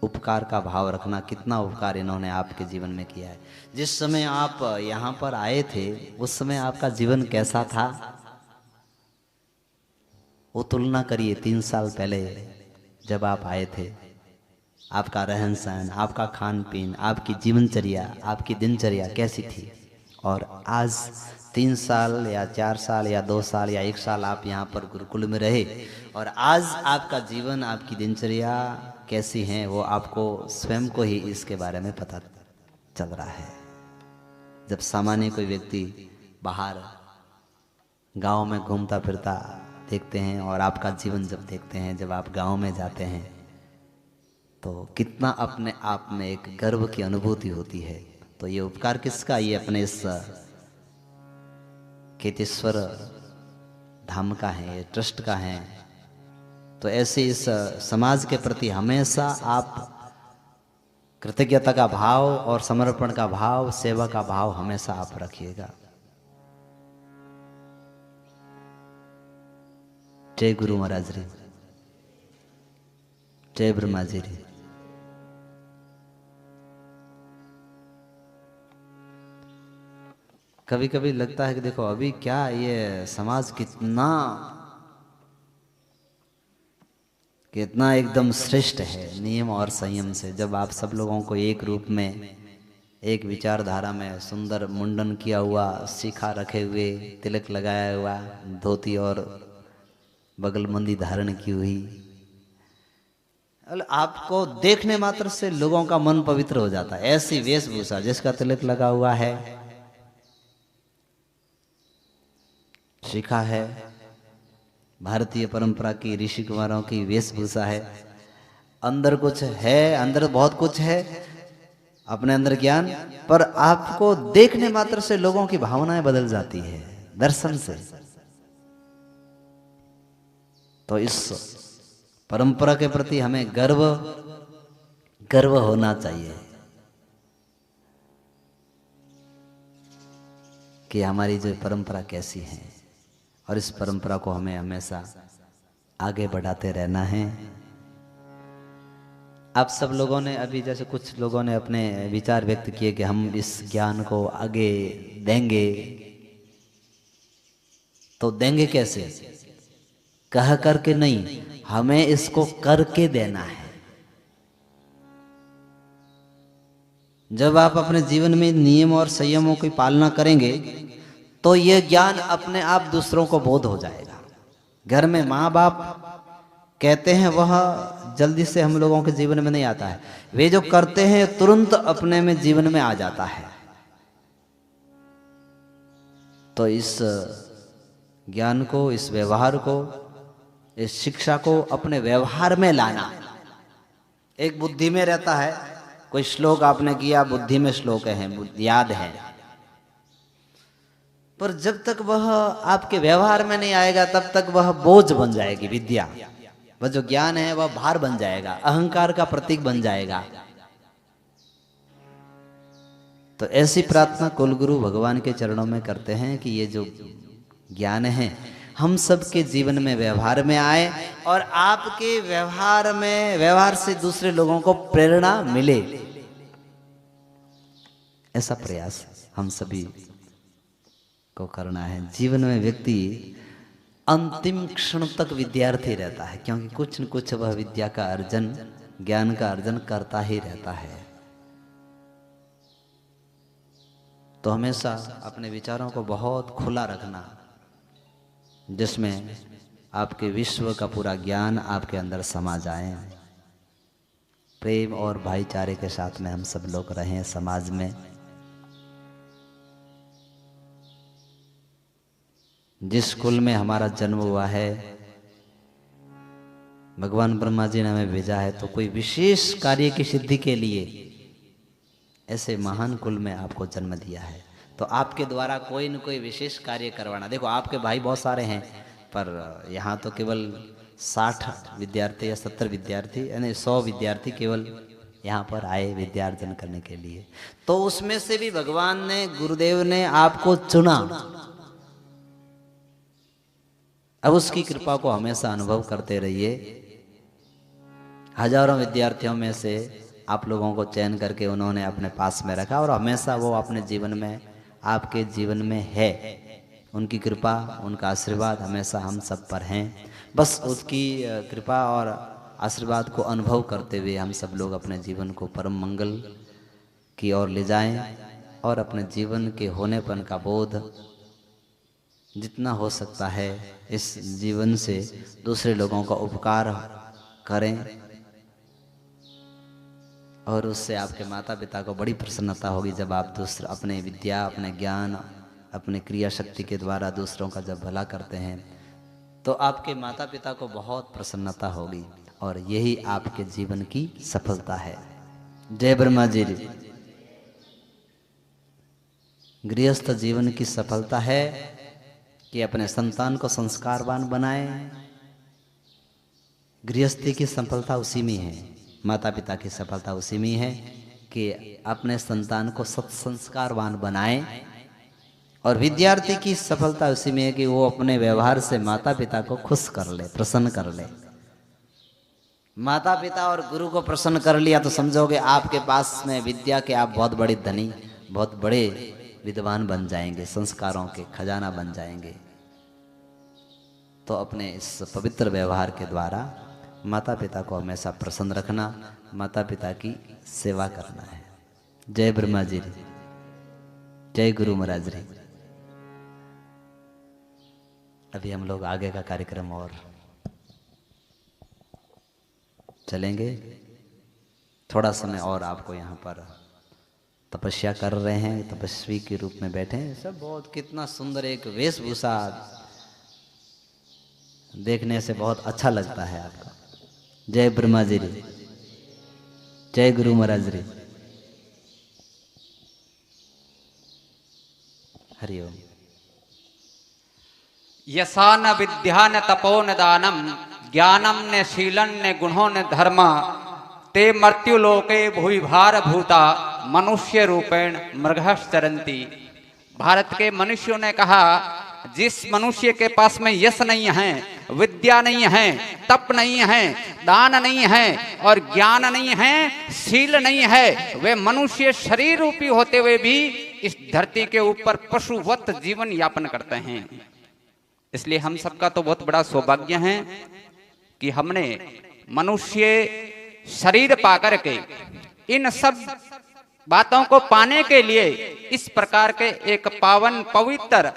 उपकार का भाव रखना। कितना उपकार इन्होंने आपके जीवन में किया है। जिस समय आप यहाँ पर आए थे उस समय आपका जीवन कैसा था, वो तुलना करिए 3 साल पहले जब आप आए थे। आपका रहन सहन, आपका खान पीन, आपकी जीवनचर्या, आपकी दिनचर्या कैसी थी, और आज 3 साल या 4 साल या 2 साल या 1 साल आप यहाँ पर गुरुकुल में रहे, और आज आपका जीवन, आपकी दिनचर्या कैसी है, वो आपको स्वयं को ही इसके बारे में पता चल रहा है। जब सामान्य कोई व्यक्ति बाहर गांव में घूमता फिरता देखते हैं, और आपका जीवन जब देखते हैं, जब आप गांव में जाते हैं, तो कितना अपने आप में एक गर्व की अनुभूति होती है। तो ये उपकार किसका, ये अपने इस केतेश्वर धाम का है, ये ट्रस्ट का है। तो ऐसे इस समाज के प्रति हमेशा आप कृतज्ञता का भाव और समर्पण का भाव, सेवा का भाव हमेशा आप रखिएगा। जय गुरु महाराज रे, जय ब्रह्मा जी रे। कभी कभी लगता है कि देखो अभी क्या ये समाज कितना एकदम श्रेष्ठ है नियम और संयम से। जब आप सब लोगों को एक रूप में, एक विचारधारा में, सुंदर मुंडन किया हुआ, शिखा रखे हुए, तिलक लगाया हुआ, धोती और बगलबंदी धारण की हुई, आपको देखने मात्र से लोगों का मन पवित्र हो जाता है। ऐसी वेशभूषा, जिसका तिलक लगा हुआ है, शिखा है, भारतीय परंपरा की ऋषि कुमारों की वेशभूषा है, अंदर कुछ है, अंदर बहुत कुछ है, अपने अंदर ज्ञान, पर आपको देखने मात्र से लोगों की भावनाएं बदल जाती है दर्शन से। तो इस परंपरा के प्रति हमें गर्व होना चाहिए कि हमारी जो परंपरा कैसी है, और इस परंपरा को हमें हमेशा आगे बढ़ाते रहना है। आप सब लोगों ने अभी, जैसे कुछ लोगों ने अपने विचार व्यक्त किए कि हम इस ज्ञान को आगे देंगे, तो देंगे कैसे? कह करके नहीं, हमें इसको करके देना है। जब आप अपने जीवन में नियम और संयमों की पालना करेंगे तो यह ज्ञान अपने आप दूसरों को बोध हो जाएगा। घर में माँ बाप कहते हैं वह जल्दी से हम लोगों के जीवन में नहीं आता है, वे जो करते हैं तुरंत अपने में जीवन में आ जाता है। तो इस ज्ञान को, इस व्यवहार को, इस शिक्षा को अपने व्यवहार में लाना। एक बुद्धि में रहता है, कोई श्लोक आपने किया, बुद्धि में श्लोक हैं, याद है, पर जब तक वह आपके व्यवहार में नहीं आएगा तब तक वह बोझ बन जाएगी विद्या। वह जो ज्ञान है वह भार बन जाएगा, अहंकार का प्रतीक बन जाएगा। तो ऐसी प्रार्थना कुलगुरु भगवान के चरणों में करते हैं कि ये जो ज्ञान है हम सबके जीवन में व्यवहार में आए, और आपके व्यवहार से दूसरे लोगों को प्रेरणा मिले। ऐसा प्रयास हम सभी को करना है। जीवन में व्यक्ति अंतिम क्षण तक विद्यार्थी रहता है, क्योंकि कुछ न कुछ वह विद्या का अर्जन, ज्ञान का अर्जन करता ही रहता है। तो हमेशा अपने विचारों को बहुत खुला रखना, जिसमें आपके विश्व का पूरा ज्ञान आपके अंदर समा जाए। प्रेम और भाईचारे के साथ में हम सब लोग रहें समाज में। जिस कुल में हमारा जन्म हुआ है, भगवान ब्रह्मा जी ने हमें भेजा है, तो कोई विशेष कार्य की सिद्धि के लिए ऐसे महान कुल में आपको जन्म दिया है। तो आपके द्वारा कोई न कोई विशेष कार्य करवाना। देखो आपके भाई बहुत सारे हैं, पर यहाँ तो केवल 60 विद्यार्थी या 70 विद्यार्थी, यानी 100 विद्यार्थी केवल यहाँ पर आए विद्यार्जन करने के लिए। तो उसमें से भी भगवान ने, गुरुदेव ने आपको चुना। अब उसकी कृपा को हमेशा अनुभव करते रहिए। हजारों विद्यार्थियों में से आप लोगों को चयन करके उन्होंने अपने पास में रखा, और हमेशा वो अपने जीवन में, आपके जीवन में है। उनकी कृपा, उनका आशीर्वाद हमेशा हम सब पर हैं। बस उसकी कृपा और आशीर्वाद को अनुभव करते हुए हम सब लोग अपने जीवन को परम मंगल की ओर ले जाएं, और अपने जीवन के होनेपन का बोध जितना हो सकता है इस जीवन से दूसरे लोगों का उपकार करें। और उससे आपके माता पिता को बड़ी प्रसन्नता होगी जब आप दूसरे अपने विद्या, अपने ज्ञान, अपने क्रिया शक्ति के द्वारा दूसरों का जब भला करते हैं, तो आपके माता पिता को बहुत प्रसन्नता होगी, और यही आपके जीवन की सफलता है। जय ब्रह्मा जी। गृहस्थ जीवन की सफलता है कि अपने संतान को संस्कारवान बनाए, गृहस्थी की सफलता उसी में है, माता पिता की सफलता उसी में है कि अपने संतान को सत्संस्कारवान बनाएं। और विद्यार्थी की सफलता उसी में है कि वो अपने व्यवहार से माता पिता को खुश कर ले, प्रसन्न कर ले। माता पिता और गुरु को प्रसन्न कर लिया तो समझोगे आपके पास में विद्या के आप बहुत बड़ी धनी, बहुत बड़े विद्वान बन जाएंगे, संस्कारों के खजाना बन जाएंगे। तो अपने इस पवित्र व्यवहार के द्वारा माता पिता को हमेशा प्रसन्न रखना, माता पिता की सेवा करना है। जय ब्रह्मा जी, जय गुरु महाराज रे। अभी हम लोग आगे का कार्यक्रम और चलेंगे। थोड़ा समय और आपको यहाँ पर तपस्या कर रहे हैं, तपस्वी के रूप में बैठे हैं सब। बहुत कितना सुंदर एक वेशभूषा देखने से बहुत अच्छा लगता है आपका। जय ब्रह्मा जी रे, जय गुरु महाराज रे। हरिओम। यसा न विद्या न तपो न दानम, ज्ञानम न शीलन न गुणों न धर्म, ते मर्त्युलोके भूरि भार भूता, मनुष्य रूपेण मृगश्चरन्ति। भारत के मनुष्यों ने कहा, जिस मनुष्य के पास में यश नहीं है, विद्या नहीं है, तप नहीं है, दान नहीं है और ज्ञान नहीं है, शील नहीं है, वे मनुष्य शरीर रूपी होते हुए भी इस धरती के ऊपर पशुवत जीवन यापन करते हैं। इसलिए हम सबका तो बहुत बड़ा सौभाग्य है कि हमने मनुष्य शरीर पाकर के इन सब बातों को पाने के लिए इस प्रकार के एक पावन पवित्र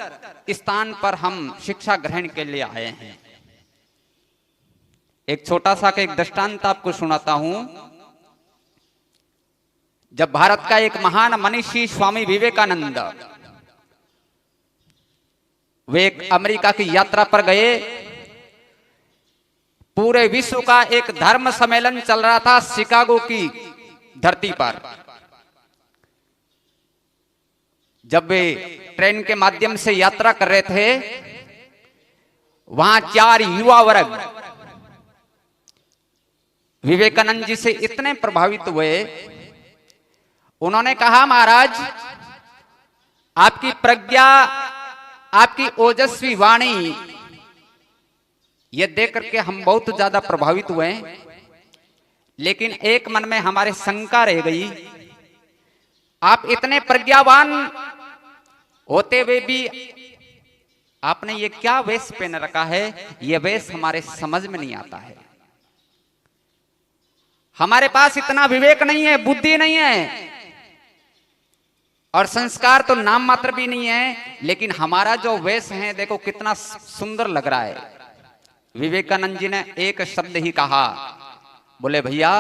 स्थान पर हम शिक्षा ग्रहण के लिए आए हैं। एक छोटा सा एक दृष्टांत आपको सुनाता हूं। जब भारत का एक महान मनीषी स्वामी विवेकानंद वे एक अमेरिका की यात्रा पर गए, पूरे विश्व का एक धर्म सम्मेलन चल रहा था शिकागो की धरती पर। जब वे ट्रेन के माध्यम से यात्रा कर रहे थे, वहां 4 युवा वर्ग विवेकानंद जी से इतने प्रभावित हुए, उन्होंने कहा, महाराज आपकी प्रज्ञा, आपकी ओजस्वी वाणी, यह देख करके हम बहुत ज्यादा प्रभावित हुए, लेकिन एक मन में हमारे शंका रह गई। आप इतने प्रज्ञावान होते हुए भी आपने ये क्या वेश पहन रखा है? यह वेश हमारे समझ में नहीं आता है। हमारे पास इतना विवेक नहीं है, बुद्धि नहीं है और संस्कार तो नाम मात्र भी नहीं है, लेकिन हमारा जो वेश है देखो कितना सुंदर लग रहा है। विवेकानंद जी ने एक शब्द ही कहा, बोले भैया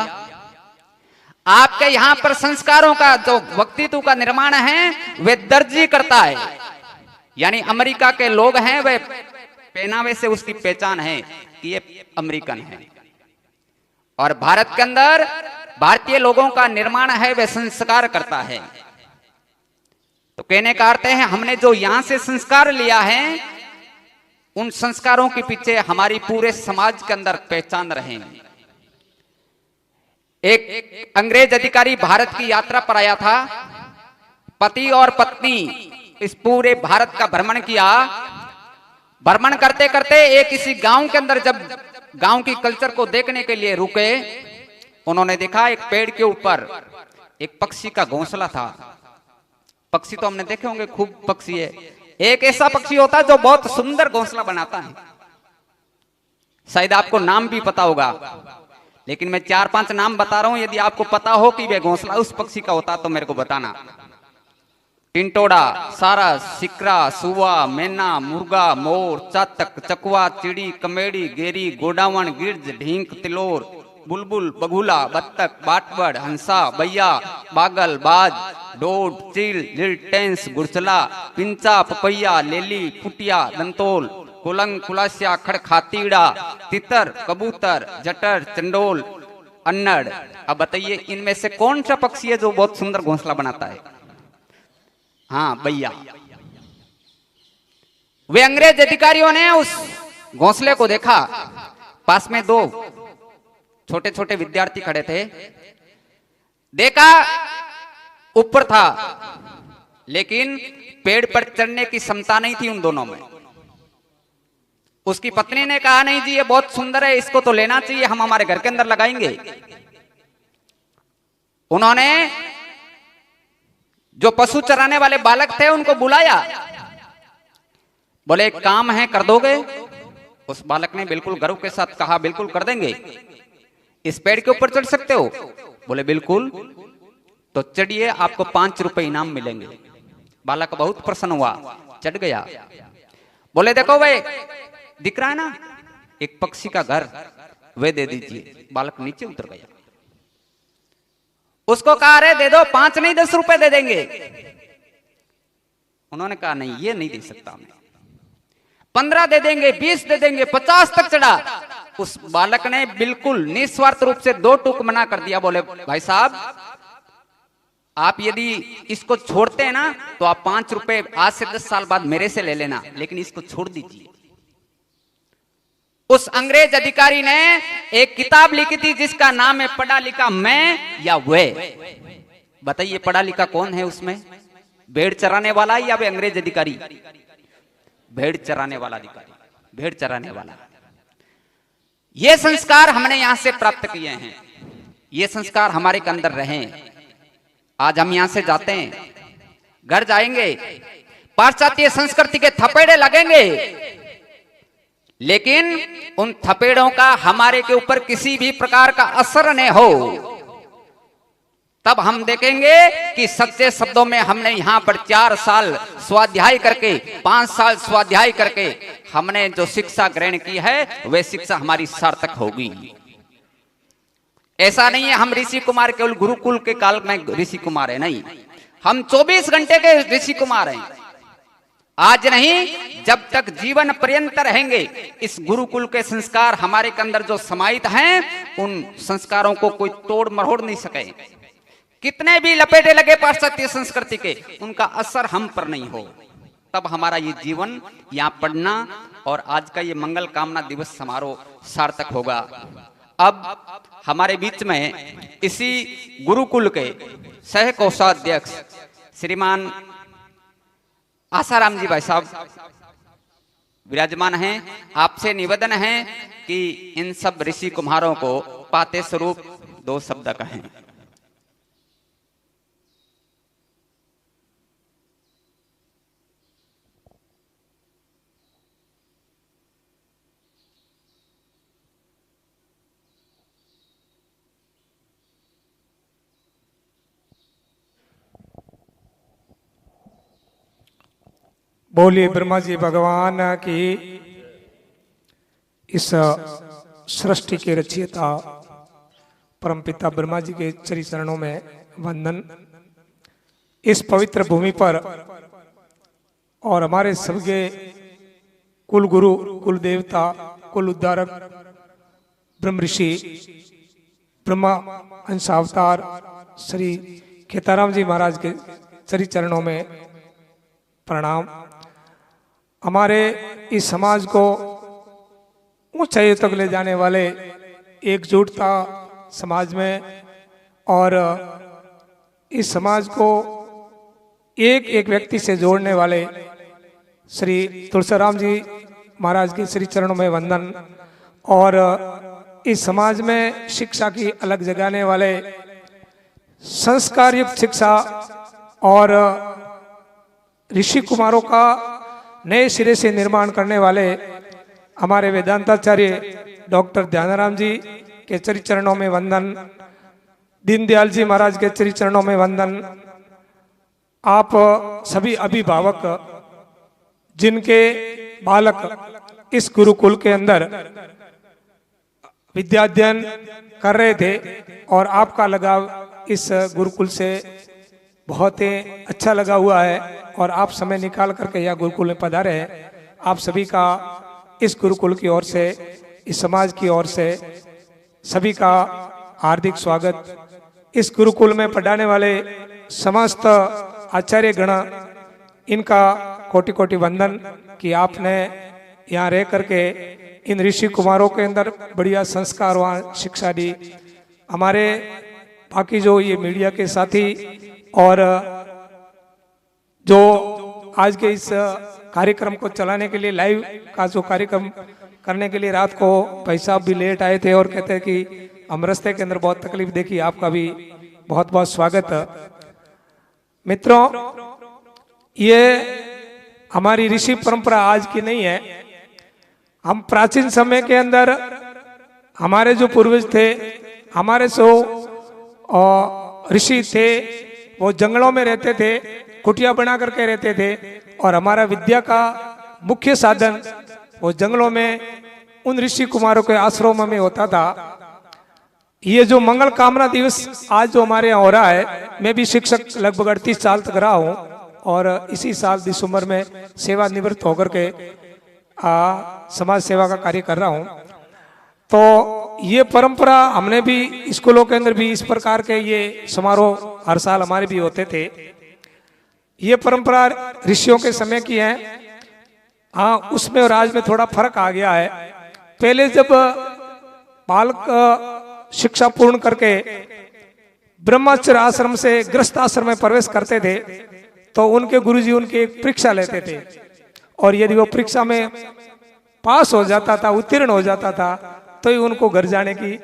आपके यहां पर संस्कारों का जो व्यक्तित्व का निर्माण है वे दर्जी करता है। यानी अमेरिका के लोग हैं, वे पहनावे से उसकी पहचान है कि ये अमेरिकन है, और भारत के अंदर भारतीय लोगों का निर्माण है वे संस्कार करता है। तो कहने का अर्थ है हमने जो यहां से संस्कार लिया है, उन संस्कारों के पीछे हमारी पूरे समाज के अंदर पहचान रहे। एक अंग्रेज अधिकारी भारत की यात्रा पर आया था, पति और पत्नी इस पूरे भारत का भ्रमण किया। भ्रमण करते करते एक किसी गांव के अंदर जब गांव की कल्चर को देखने के लिए रुके, उन्होंने देखा एक पेड़ के ऊपर एक पक्षी का घोंसला था। पक्षी तो हमने देखे होंगे, खूब पक्षी है। एक ऐसा पक्षी होता है जो बहुत सुंदर घोंसला बनाता है, शायद आपको नाम भी पता होगा, लेकिन मैं 4-5 नाम बता रहा हूं। यदि आपको पता हो कि वह घोंसला उस पक्षी का होता तो मेरे को बताना। टिंटोड़ा, सारस, सिकरा, सुआ, मैना, मुर्गा, मोर, चातक, चकवा, चिड़ी, कमेड़ी, गेरी, गोडावण, गिरज, ढींक, तिलोर, बुलबुल, बगुला, बत्तख, बाटवड़, हंसा, बैया, बागल, बाज, डोड, चील, टेंस, गुरचला, पिंचा, पपैया, लेली, फुटिया, दंतोल, कुलंग, कुलासिया, खड़खातीड़ा, तितर, कबूतर, जटर, चंडोल, अन्नड़। अब बताइए इनमें से कौन सा पक्षी है जो बहुत सुंदर घोंसला बनाता है? हाँ, बैया। वे अंग्रेज अधिकारियों ने उस घोंसले को देखा, पास में 2 छोटे छोटे विद्यार्थी खड़े थे। देखा ऊपर था, लेकिन पेड़ पर चढ़ने की क्षमता नहीं थी उन दोनों में। उसकी पत्नी ने कहा, नहीं जी ये बहुत सुंदर है, इसको तो लेना चाहिए, हम हमारे घर के अंदर लगाएंगे। उन्होंने जो पशु चराने वाले बालक थे उनको बुलाया, बोले एक काम है कर दोगे? उस बालक ने बिल्कुल गर्व के साथ कहा, बिल्कुल कर देंगे। इस पेड़ के ऊपर चढ़ सकते हो? बोले बिल्कुल। तो चढ़िए, आपको 5 रुपए इनाम मिलेंगे। बालक बहुत प्रसन्न हुआ, चढ़ गया। बोले देखो भाई, दिख रहा है ना एक पक्षी का घर, वे दे दीजिए। बालक नीचे उतर गया। उसको कहा, अरे दे दो, 5 नहीं 10 रुपए दे देंगे। उन्होंने कहा नहीं, ये नहीं दे सकता मैं, 15 दे देंगे, 20 दे देंगे, 50 तक चढ़ा। उस बालक ने बिल्कुल निस्वार्थ रूप से 2 टूक मना कर दिया। बोले भाई साहब, आप यदि इसको छोड़ते हैं ना तो आप 5 रुपए आज से 10 साल बाद मेरे से ले लेना, लेकिन इसको छोड़ दीजिए। उस अंग्रेज अधिकारी ने एक किताब लिखी थी जिसका नाम है पढ़ा लिखा मैं या वे। बताइए पढ़ा लिखा कौन है उसमें? भेड़ चराने वाला या वे अंग्रेज अधिकारी? भेड़ चराने वाला अधिकारी, भेड़ चराने वाला। ये संस्कार हमने यहां से प्राप्त किए हैं, ये संस्कार हमारे के अंदर रहे। आज हम यहां से जाते हैं, घर जाएंगे, पाश्चात्य संस्कृति के थपेड़े लगेंगे, लेकिन उन थपेड़ों का हमारे के ऊपर किसी भी प्रकार का असर नहीं हो, तब हम देखेंगे कि सच्चे शब्दों में हमने यहां पर 4 साल स्वाध्याय करके, 5 साल स्वाध्याय करके हमने जो शिक्षा ग्रहण की है वह शिक्षा हमारी सार्थक होगी। ऐसा नहीं है हम ऋषि कुमार केवल गुरुकुल के काल में ऋषि कुमार है, नहीं, हम 24 घंटे के ऋषि कुमार हैं। आज नहीं, जब तक जीवन पर्यंत रहेंगे इस गुरुकुल के संस्कार हमारे के अंदर जो समाहित हैं, उन संस्कारों को कोई तोड़ मरोड़ नहीं सके। कितने भी लपेटे लगे पाश्चात्य संस्कृति के, उनका असर हम पर नहीं हो, तब हमारा ये जीवन यहाँ पढ़ना और आज का ये मंगल कामना दिवस समारोह सार्थक होगा। अब हमारे बीच में इसी गुरुकुल के सह कोषाध्यक्ष श्रीमान आसाराम जी भाई साहब विराजमान हैं। आपसे निवेदन है कि इन सब ऋषि कुम्हारों को पाते स्वरूप 2 शब्द कहें। बोलिए ब्रह्मा जी भगवान की। इस सृष्टि के रचयिता परमपिता ब्रह्मा जी के श्री चरणों में वंदन। इस पवित्र भूमि पर और हमारे सबके कुल गुरु, कुल देवता, कुल उद्धारक ब्रह्म ऋषि ब्रह्मा अंश अवतार श्री खेताराम जी महाराज के श्री चरणों में प्रणाम। हमारे इस समाज को ऊंचाई तक ले जाने वाले, एकजुटता समाज में और इस समाज को एक एक व्यक्ति से जोड़ने वाले श्री तुलसीराम जी महाराज के श्री चरणों में वंदन। और इस समाज में शिक्षा की अलग जगाने वाले, संस्कार युक्त शिक्षा और ऋषि कुमारों का नए सिरे से निर्माण करने वाले हमारे वेदांताचार्य डॉक्टर ध्यानाराम जी के श्री चरणों में वंदन। दीनदयाल जी महाराज के श्री चरणों में वंदन। आप सभी अभिभावक जिनके बालक इस गुरुकुल के अंदर विद्याध्ययन कर रहे थे और आपका लगाव इस गुरुकुल से बहुत ही अच्छा लगा हुआ है और आप समय निकाल करके यह गुरुकुल में पधारे हैं, आप सभी का इस गुरुकुल की ओर से, इस समाज की ओर से सभी का हार्दिक स्वागत। इस गुरुकुल में पढ़ाने वाले समस्त आचार्य गण, इनका कोटि कोटि वंदन कि आपने यहाँ रह करके इन ऋषि कुमारों के अंदर बढ़िया संस्कार वहाँ शिक्षा दी। हमारे बाकी जो ये मीडिया के साथी और जो आज के इस कार्यक्रम को चलाने के लिए लाइव का जो कार्यक्रम करने के लिए रात को भाई साहब भी लेट आए थे और कहते हैं कि हम रास्ते के अंदर बहुत तकलीफ देखी, आपका भी बहुत बहुत स्वागत। मित्रों, ये हमारी ऋषि परंपरा आज की नहीं है। हम प्राचीन समय के अंदर हमारे जो पूर्वज थे, हमारे जो ऋषि थे, वो जंगलों में रहते थे, कुटिया बना करके रहते थे और हमारा विद्या का मुख्य साधन वो जंगलों में उन ऋषि कुमारों के आश्रमों में होता था। ये जो मंगल कामना दिवस आज जो हमारे यहाँ हो रहा है, मैं भी शिक्षक लगभग 38 साल तक रहा हूँ और इसी साल दिसंबर में सेवानिवृत्त होकर के समाज सेवा का कार्य कर रहा हूँ। तो ये परंपरा हमने भी स्कूलों के अंदर भी इस प्रकार के ये समारोह हर साल हमारे भी होते थे। ये परंपरा ऋषियों के समय की है। हाँ, उसमें और आज में थोड़ा फर्क आ गया है। पहले जब बालक शिक्षा पूर्ण करके ब्रह्मचर्य आश्रम से गृहस्थ आश्रम में प्रवेश करते थे तो उनके गुरुजी उनकी एक परीक्षा लेते थे और यदि वो परीक्षा में पास हो जाता था, उत्तीर्ण हो जाता था, तो ही उनको घर जाने की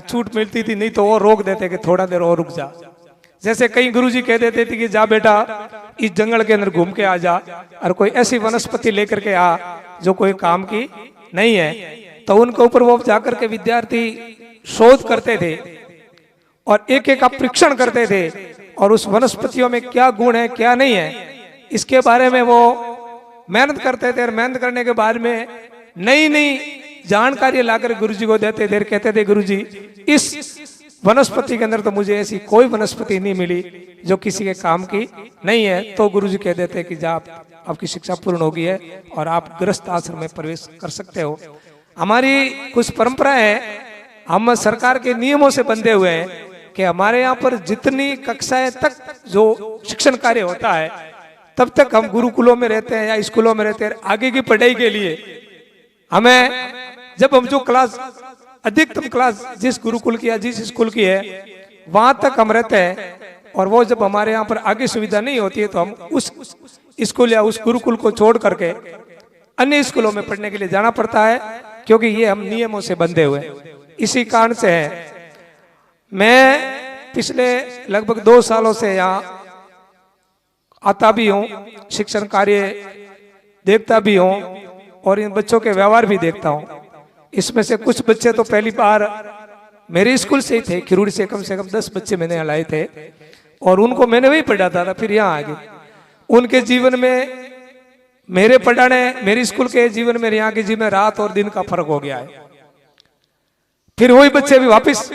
छूट मिलती थी, नहीं तो वो रोक देते कि थोड़ा देर और रुक जा। जैसे कई गुरुजी कह देते थे कि जा बेटा इस जंगल के अंदर घूम के आ जा और कोई ऐसी वनस्पति लेकर के आ जो कोई काम की नहीं है, तो उनके ऊपर वो जाकर के विद्यार्थी शोध करते थे और एक एक का परीक्षण करते थे और उस वनस्पतियों में क्या गुण है क्या नहीं है इसके बारे में वो मेहनत करते थे और मेहनत करने के बाद में नई नई जानकारी लाकर गुरुजी को देते थे। कहते थे गुरुजी इस वनस्पति के अंदर तो मुझे ऐसी कोई वनस्पति नहीं मिली जो किसी के काम की नहीं है, तो गुरुजी कह देते कि जा आपकी शिक्षा पूर्ण हो गई है और आप गृहस्थ आश्रम में प्रवेश कर सकते हो। हमारी कुछ परंपरा है, हम सरकार के नियमों से बंधे हुए हैं कि हमारे यहाँ पर जितनी कक्षाएं तक जो शिक्षण कार्य होता है तब तक हम गुरुकुलों में रहते हैं या स्कूलों में रहते हैं। आगे की पढ़ाई के लिए हमें जब हम जो क्लास अधिकतम क्लास जिस गुरुकुल की या जिस स्कूल की है वहां तक हम रहते हैं और वो जब हमारे यहाँ पर आगे सुविधा नहीं होती है तो हम उस स्कूल या उस गुरुकुल को छोड़ करके अन्य स्कूलों में पढ़ने के लिए जाना पड़ता है, क्योंकि ये हम नियमों से बंधे हुए। इसी कारण से है मैं पिछले लगभग 2 सालों से यहाँ आता भी हूँ, शिक्षण कार्य देखता भी हूँ और इन बच्चों के व्यवहार भी देखता हूँ। इसमें से कुछ बच्चे तो पहली बार मेरे स्कूल से ही थे, खिरूड़ी से कम 10 बच्चे मैंने यहाँ लाए थे और उनको मैंने वही पढ़ाता था। फिर यहाँ आ गए, उनके जीवन में मेरे पढ़ाने मेरे स्कूल के जीवन में यहाँ के जीवन में रात और दिन का फर्क हो गया है। फिर वही बच्चे भी वापस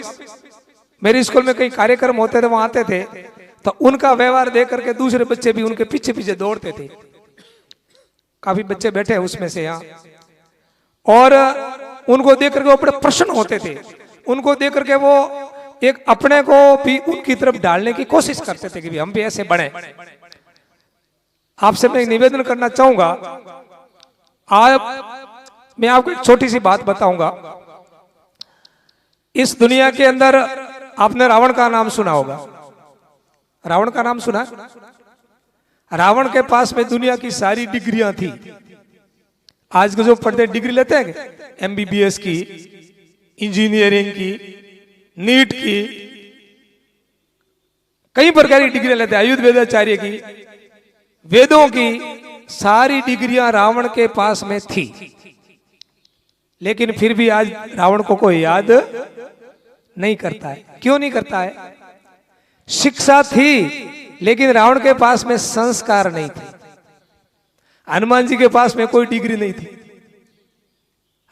मेरे स्कूल में कई कार्यक्रम होते थे, वहां आते थे तो उनका व्यवहार देख करके दूसरे बच्चे भी उनके पीछे पीछे दौड़ते थे। काफी बच्चे बैठे हैं उसमें से यहाँ, और उनको देख करके वो बड़े प्रसन्न होते थे। उनको देख करके वो एक अपने को भी उनकी तरफ डालने की कोशिश करते थे कि भी हम भी ऐसे बने। आपसे मैं निवेदन करना चाहूंगा, मैं आपको एक छोटी सी बात बताऊंगा। इस दुनिया के अंदर आपने रावण का नाम सुना होगा। रावण का नाम सुना? रावण के पास में दुनिया की सारी डिग्रियां थी। आज के जो पढ़ते डिग्री लेते हैं MBBS की, इंजीनियरिंग की, नीट की, कई प्रकार की डिग्री लेते हैं, आयुध वेदाचार्य की, वेदों की सारी डिग्रियां रावण के पास में थी। लेकिन फिर भी आज रावण को कोई याद नहीं करता है। क्यों नहीं करता है? शिक्षा थी लेकिन रावण के पास में संस्कार नहीं थे। हनुमान जी के पास में कोई डिग्री नहीं थी।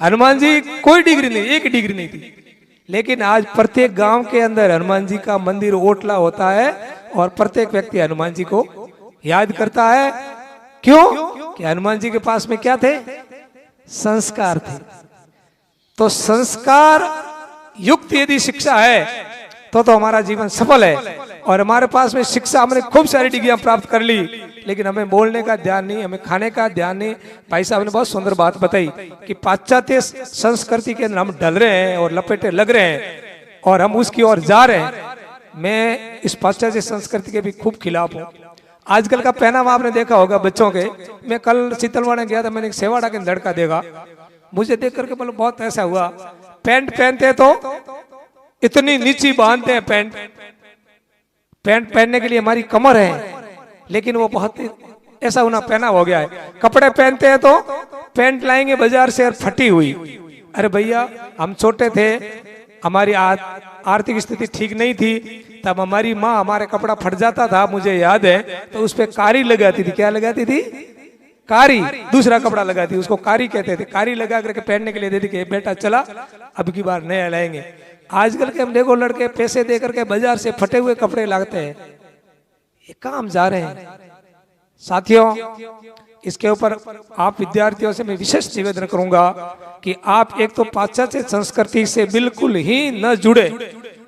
हनुमान जी कोई डिग्री नहीं, एक डिग्री नहीं थी। लेकिन आज प्रत्येक गांव के अंदर हनुमान जी का मंदिर ओटला होता है और प्रत्येक व्यक्ति हनुमान जी को याद करता है। क्यों? कि हनुमान जी के पास में क्या थे? संस्कार थे। तो संस्कार युक्त यदि शिक्षा है तो हमारा जीवन सफल है। और हमारे पास में शिक्षा, हमने खूब सारी डिग्रियां प्राप्त कर ली, लेकिन हमें बोलने का ध्यान नहीं, हमें खाने का ध्यान नहीं। भाई साहब ने बहुत सुंदर बात बताई कि पाश्चात्य संस्कृति के अंदर हम डल रहे हैं और लपेटे लग रहे हैं और हम उसकी ओर जा रहे हैं। मैं इस पाश्चात्य संस्कृति के भी खूब खिलाफ हूँ। आजकल का पहनावा आपने देखा होगा बच्चों के। मैं कल शीतलवाड़ा गया था, मैंने एक सेवाड़ा के लड़का देखा, मुझे देख करके मतलब बहुत ऐसा हुआ। पैंट पहनते तो इतनी नीची बांधते हैं, पैंट पहनने के लिए हमारी कमर है, लेकिन वो बहुत ऐसा होना पहना हो गया है। कपड़े पहनते हैं तो पैंट लाएंगे बाजार से और फटी हुई। अरे भैया, हम छोटे थे, हमारी आर्थिक स्थिति ठीक नहीं थी, तब हमारी माँ हमारे कपड़ा फट जाता था, मुझे याद है, तो उस पे कारी लगाती थी। क्या लगाती थी? कारी। दूसरा कपड़ा लगाती, उसको कारी कहते थे। कारी लगा करके पहनने के लिए देती कि बेटा चला, अब की बार नया लाएंगे। आजकल के हम देखो लड़के पैसे दे करके बाजार से फटे हुए कपड़े लाते हैं। ये काम जा रहे हैं साथियों। इसके ऊपर आप विद्यार्थियों से मैं विशेष निवेदन करूंगा कि आप एक तो पाश्चात्य संस्कृति से बिल्कुल ही न जुड़े।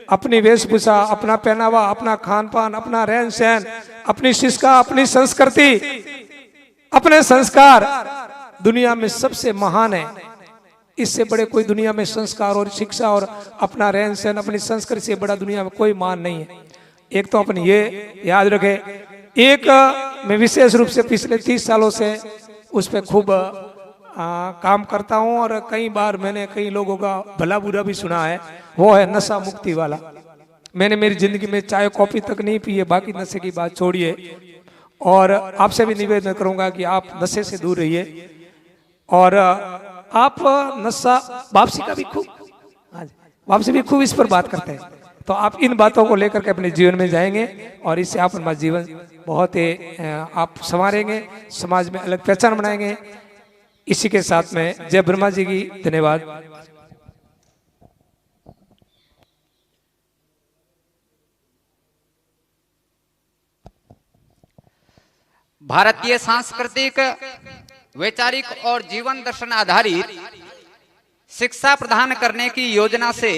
अपनी वेशभूषा, अपना पहनावा, अपना खान पान, अपना रहन सहन, अपनी शिक्षा, अपनी संस्कृति, अपने संस्कार दुनिया में सबसे महान है। इससे बड़े कोई दुनिया में संस्कार और शिक्षा और अपना रहन सहन, अपनी संस्कृति से बड़ा दुनिया में कोई मान नहीं है। एक तो अपन ये याद रखे। एक मैं विशेष रूप से पिछले 30 सालों से उस पर खूब काम करता हूँ और कई बार मैंने कई लोगों का भला बुरा भी सुना है, वो है नशा मुक्ति वाला। मैंने मेरी जिंदगी में चाय कॉफी तक नहीं पी है, बाकी नशे की बात छोड़िए। और आपसे भी निवेदन करूंगा कि आप नशे से दूर रहिए और आप नशा वापसी भी खूब इस पर बात करते हैं, तो आप इन बातों को लेकर के अपने जीवन में जाएंगे और इससे आप अपना जीवन बहुत आप संवारेंगे, समाज में अलग पहचान बनाएंगे। इसी के साथ में जय ब्रह्मा जी की धन्यवाद। भारतीय सांस्कृतिक, वैचारिक और जीवन दर्शन आधारित शिक्षा प्रदान करने की योजना से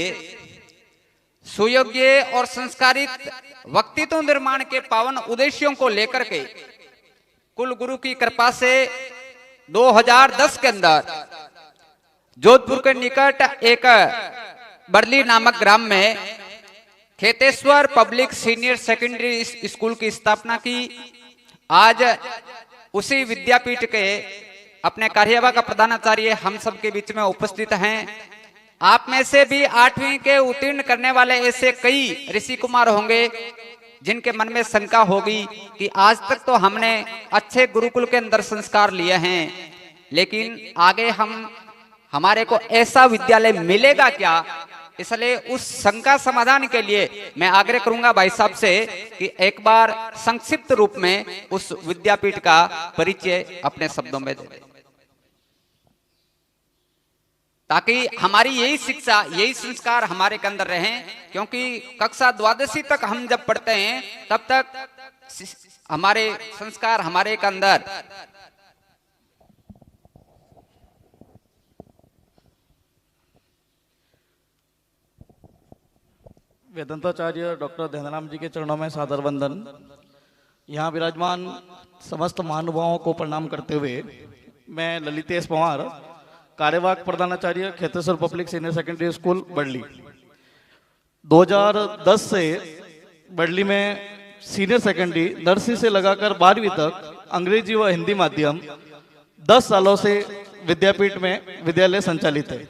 सुयोग्य और संस्कारित व्यक्तित्व निर्माण के पावन उद्देश्यों को लेकर के कुल गुरु की कृपा से 2010 के अंदर जोधपुर के निकट एक बरली नामक ग्राम में Kheteshwar public senior secondary school की स्थापना की। आज उसी विद्यापीठ के अपने कार्यवाह का प्रधानाचार्य हम सब के बीच में उपस्थित हैं। आप में से भी 8वीं के उत्तीर्ण करने वाले ऐसे कई ऋषि कुमार होंगे जिनके मन में शंका होगी कि आज तक तो हमने अच्छे गुरुकुल के अंदर संस्कार लिए हैं, लेकिन आगे हमारे को ऐसा विद्यालय मिलेगा क्या? इसलिए उस शंका समाधान के लिए मैं आग्रह करूंगा भाई साहब से कि एक बार संक्षिप्त रूप में उस विद्यापीठ का परिचय अपने शब्दों में दे, ताकि हमारी यही शिक्षा, यही संस्कार हमारे के अंदर रहें। क्योंकि कक्षा 12वीं तक हम जब पढ़ते हैं तब तक हमारे संस्कार हमारे के अंदर वेदांताचार्य डॉक्टर ध्यानाराम जी के चरणों में सादर वंदन। यहाँ विराजमान समस्त महानुभावों को प्रणाम करते हुए मैं ललितेश पवार, कार्यवाहक प्रधानाचार्य Kheteshwar public senior secondary school Badli, 2010 से बड़ली में सीनियर सेकेंडरी नर्सरी से लगाकर 12वीं तक अंग्रेजी व हिंदी माध्यम 10 सालों से विद्यापीठ में विद्यालय संचालित है।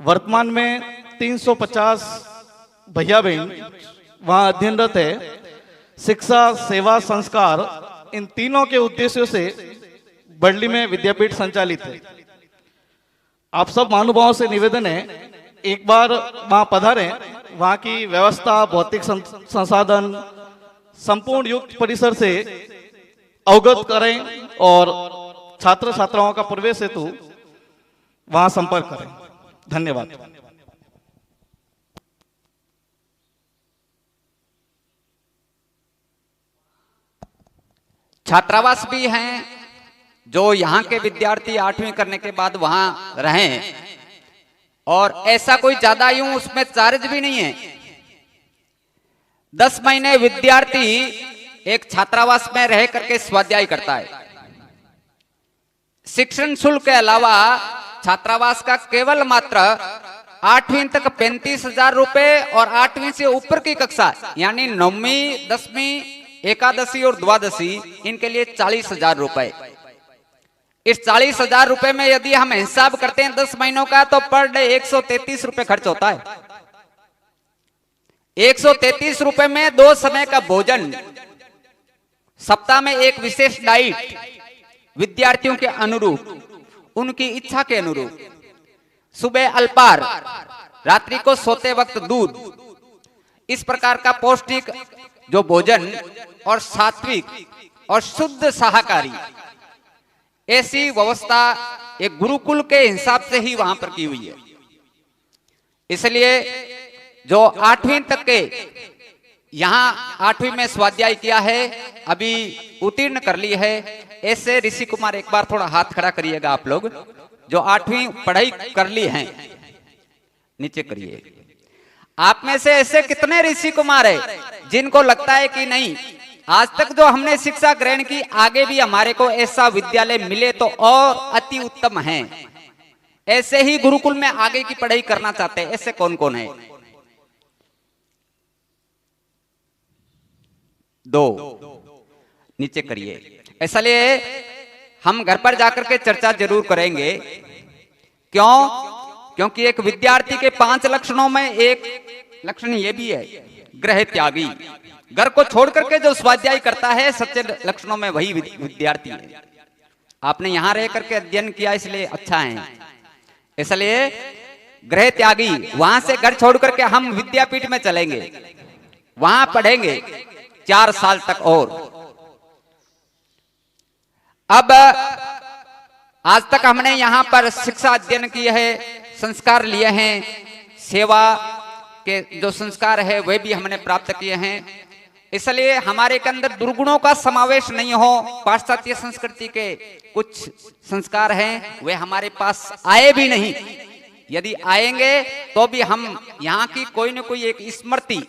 वर्तमान में 350 भैया बहन वहाँ अध्ययनरत है। शिक्षा, सेवा, संस्कार, इन तीनों के उद्देश्यों से बड़ली में विद्यापीठ संचालित है। आप सब महानुभावों से निवेदन है, एक बार वहाँ पधारें, वहाँ की व्यवस्था, भौतिक संसाधन, संपूर्ण युक्त परिसर से अवगत करें और छात्र छात्राओं का प्रवेश हेतु वहाँ संपर्क करें। धन्यवाद। छात्रावास भी हैं जो यहाँ के विद्यार्थी 8वीं करने के बाद वहां रहें, और ऐसा कोई ज्यादा यूं उसमें चार्ज भी नहीं है। 10 महीने विद्यार्थी एक छात्रावास में रह करके स्वाध्याय करता है। शिक्षण शुल्क के अलावा छात्रावास का केवल मात्र 8वीं तक 35,000 रुपए और 8वीं से ऊपर की कक्षा यानी 9वीं 10वीं एकादशी और द्वादशी इनके लिए 40,000 रुपए। इस 40,000 रुपए में यदि हम हिसाब करते हैं 10 महीनों का तो पर डे 133 रुपए खर्च होता है। 133 रुपए में 2 समय का भोजन, सप्ताह में एक विशेष डाइट विद्यार्थियों के अनुरूप, उनकी इच्छा के अनुरूप, सुबह अल्पाहार, रात्रि को सोते वक्त दूध, इस प्रकार का पौष्टिक जो भोजन और सात्विक और शुद्ध शाकाहारी, ऐसी व्यवस्था एक गुरुकुल के हिसाब से ही वहां पर की हुई है। इसलिए जो 8वीं तक के यहाँ 8वीं में स्वाध्याय किया है, अभी उत्तीर्ण कर ली है, ऐसे ऋषि कुमार एक बार थोड़ा हाथ खड़ा करिएगा। आप लोग जो 8वीं पढ़ाई कर ली हैं नीचे करिए। आप में से ऐसे कितने ऋषि कुमार है जिनको लगता है कि नहीं, आज तक जो हमने शिक्षा ग्रहण की, आगे भी हमारे को ऐसा विद्यालय मिले तो और अति उत्तम है, ऐसे ही गुरुकुल में आगे की पढ़ाई करना चाहते हैं, ऐसे कौन कौन है? 2 नीचे करिए। इसलिए हम घर पर जाकर के चर्चा जरूर करेंगे। क्यों? क्योंकि एक विद्यार्थी के 5 लक्षणों में एक लक्षण ये भी है, गृह त्यागी। घर को छोड़ करके जो स्वाध्याय करता है, सच्चे लक्षणों में वही विद्यार्थी है। आपने यहां रह करके अध्ययन किया इसलिए अच्छा है। इसलिए गृह त्यागी, वहां से घर छोड़ करके हम विद्यापीठ में चलेंगे, वहां पढ़ेंगे 4 साल तक। और अब आज तक हमने यहां पर शिक्षा अध्ययन किए है, संस्कार लिए हैं, सेवा के जो संस्कार है वे भी हमने प्राप्त किए हैं। इसलिए हमारे के अंदर दुर्गुणों का समावेश नहीं हो। पाश्चात्य संस्कृति के कुछ संस्कार हैं वे हमारे पास आए भी नहीं। यदि आएंगे तो भी हम यहाँ की कोई न कोई एक स्मृति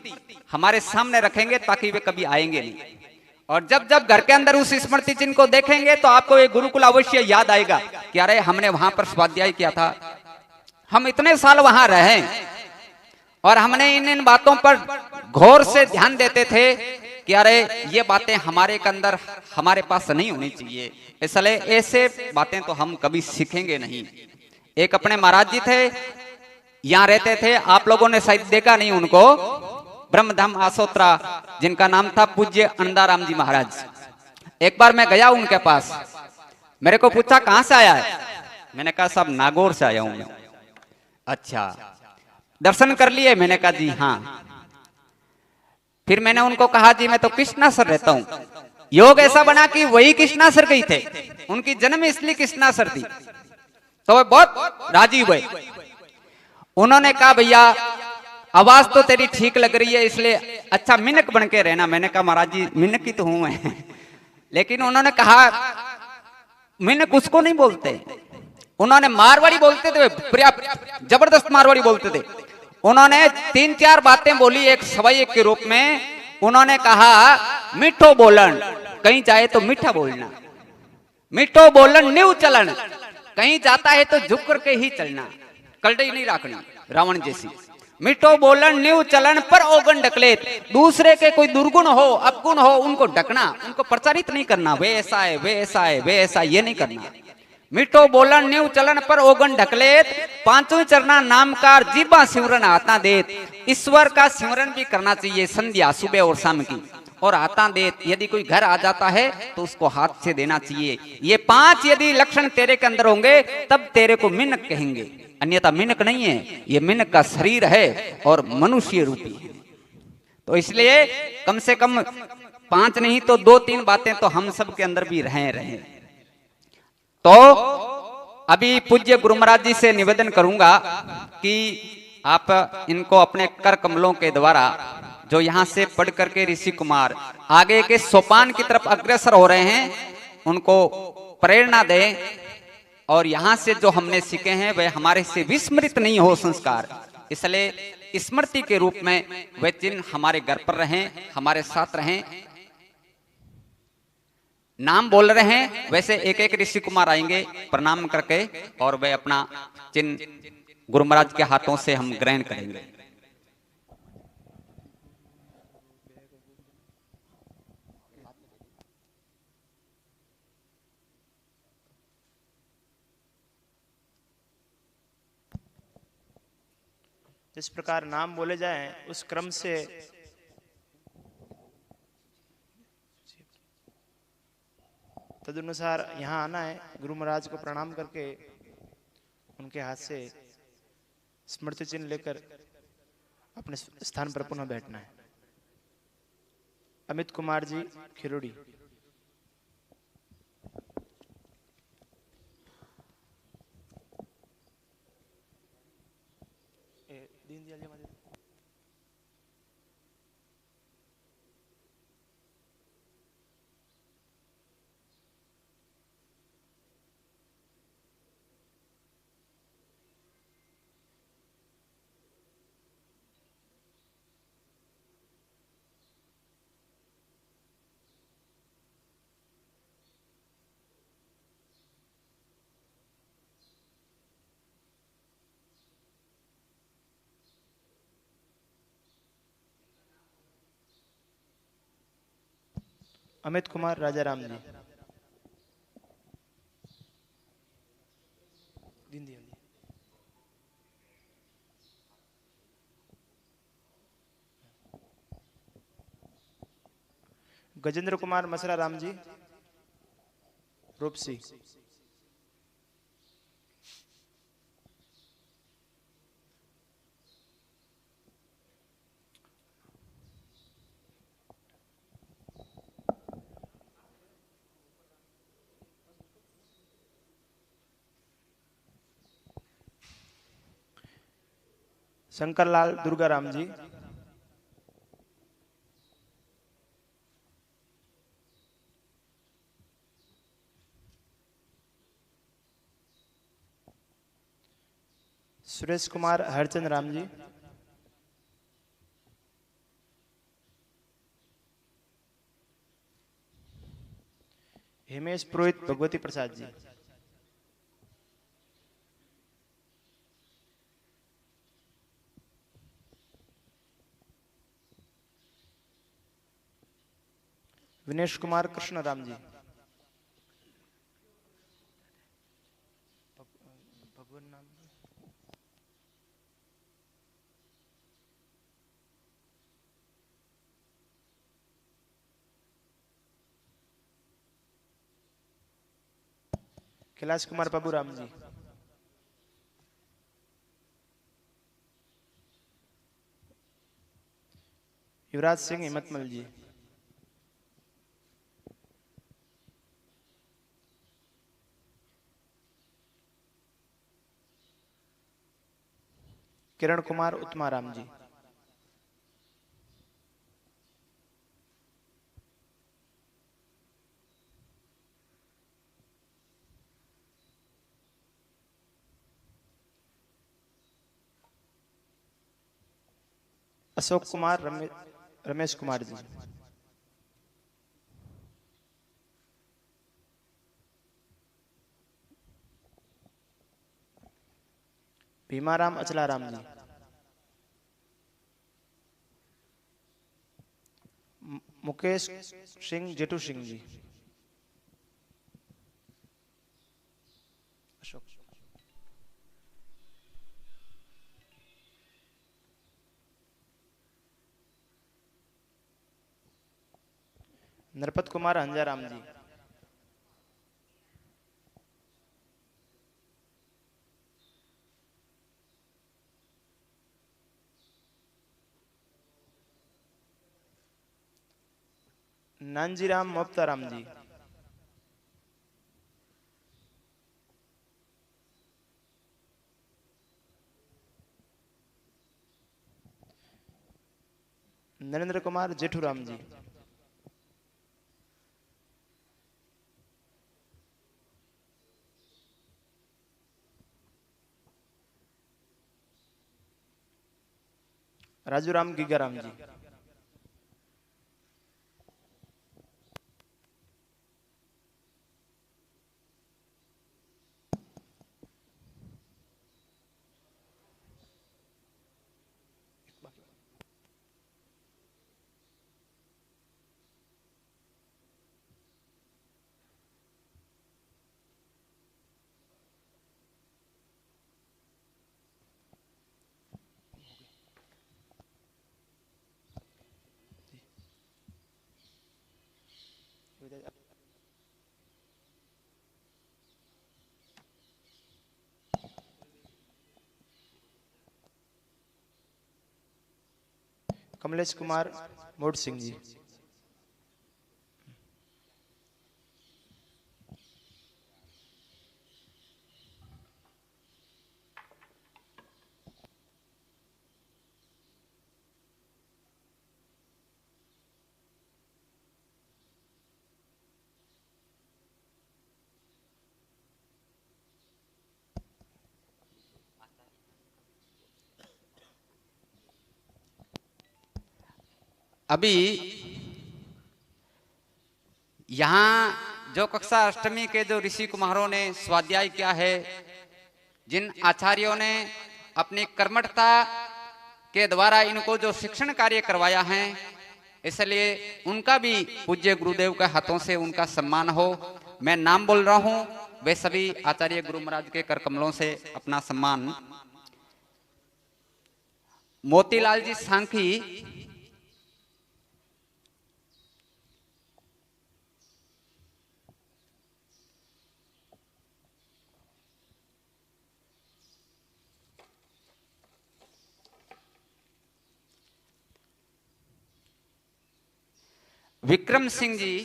हमारे सामने रखेंगे ताकि वे कभी आएंगे नहीं। और जब जब घर के अंदर उस स्मृति चिन्ह को देखेंगे तो आपको एक गुरुकुल अवश्य याद आएगा कि अरे हमने वहां पर स्वाध्याय किया था, हम इतने साल वहां रहे और हमने इन बातों पर घोर से ध्यान देते थे कि अरे ये बातें हमारे के अंदर हमारे पास नहीं होनी चाहिए। इसलिए ऐसे बातें तो हम कभी सीखेंगे नहीं। एक अपने महाराज जी थे, यहाँ रहते थे, आप लोगों ने शायद देखा नहीं उनको, ब्रह्मधाम आसोत्रा, जिनका नाम था पूज्य अन्दाराम जी महाराज। एक बार मैं गया उनके पास, मेरे को पूछा कहां से आया है? मैंने कहा साहब नागौर से आया हूं। अच्छा, दर्शन कर लिए? मैंने कहा जी हाँ। फिर मैंने उनको कहा जी मैं तो कृष्णासर रहता हूं। योग ऐसा बना कि वही कृष्णासर गई थे, उनकी जन्म इसलिए कृष्णासर थी। तो वे बहुत राजी हुए। उन्होंने कहा भैया आवाज तो तेरी ठीक लग रही है, इसलिए अच्छा मिनक बन के रहना। मैंने कहा महाराज जी मिनक ही तो हूं मैं। लेकिन उन्होंने कहा मिनक उसको नहीं बोलते, उन्होंने मारवाड़ी बोलते थे, जबरदस्त मारवाड़ी बोलते थे। उन्होंने 3-4 बातें बोली एक सवाई के रूप में। उन्होंने कहा मिठो बोलन, कहीं जाए तो मीठा बोलना, मिठो बोलन न्यू चलन, कहीं जाता है तो झुक करके ही चलना, कलड़ी नहीं रखनी रावण जैसी। मिठो बोलन न्यू चलन पर ओगन ढकलेत, दूसरे के कोई दुर्गुण हो अपगुण हो उनको ढकना, उनको प्रचारित नहीं करना, वे ऐसा है वे ऐसा है वे ऐसा, ये नहीं करना। मिठो बोलन न्यू चलन पर ओगन ढकलेत, 5वें चरना नामकार जीवा सिमरन आता देत। ईश्वर का सिमरन भी करना चाहिए संध्या सुबह और शाम की। और आता देत, यदि कोई घर आ जाता है तो उसको हाथ से देना चाहिए। ये 5 यदि लक्षण तेरे के अंदर होंगे तब तेरे को मिनक कहेंगे, अन्यथा मिनक नहीं है, ये मिनक का शरीर है और मनुष्य रूपी है। तो इसलिए कम से कम 5 नहीं तो 2-3 बातें तो हम सब के अंदर भी रहे। तो अभी पूज्य गुरु महाराज जी से निवेदन करूंगा कि आप इनको अपने कर कमलों के द्वारा जो यहाँ से पढ़ करके ऋषि कुमार आगे के सोपान की तरफ अग्रसर हो रहे हैं, उनको प्रेरणा दें और यहाँ से जो हमने सीखे हैं वह हमारे से विस्मृत नहीं हो संस्कार। इसलिए स्मृति के रूप में वे चिन्ह हमारे घर पर रहें, हमारे साथ रहें। नाम बोल रहे हैं, वैसे एक एक ऋषि कुमार आएंगे प्रणाम करके और वे अपना चिन्ह गुरु महाराज के हाथों से हम ग्रहण करेंगे। जिस प्रकार नाम बोले जाएं उस क्रम से तदनुसार यहाँ आना है, गुरु महाराज को प्रणाम करके उनके हाथ से स्मृति चिन्ह लेकर अपने स्थान पर पुनः बैठना है। अमित कुमार जी खिरोड़ी। दीनदयाल जी हमारे अमित कुमार राजाराम जी। दीनदयाल जी। गजेंद्र कुमार मसरा राम जी रूपसी। शंकरलाल दुर्गाराम जी। सुरेश कुमार हरचंद राम जी। हिमेश पुरोहित भगवती प्रसाद जी। विनेश कुमार कृष्णराम जी। भगवान नाम कैलाश कुमार बाबूराम जी। युवराज सिंह हिम्मतमल जी। किरण कुमार उत्तमाराम जी। अशोक कुमार रमेश कुमार जी। भीमाराम अचलाराम जी। मुकेश सिंह जेठू सिंह जी। अशोक नरपत कुमार हंजाराम जी। नानजीराम मोप्ताराम जी। नरेंद्र कुमार जेठूराम जी। राजूराम गीगाराम जी। कमलेश कुमार मोड सिंह जी। अभी यहाँ जो कक्षा अष्टमी के जो ऋषि कुमारों ने स्वाध्याय किया है, जिन आचार्यों ने अपनी कर्मठता के द्वारा इनको जो शिक्षण कार्य करवाया है, इसलिए उनका भी पूज्य गुरुदेव के हाथों से उनका सम्मान हो। मैं नाम बोल रहा हूं, वे सभी आचार्य गुरु महाराज के कर कमलों से अपना सम्मान। मोतीलाल जी सांखी, विक्रम सिंह जी,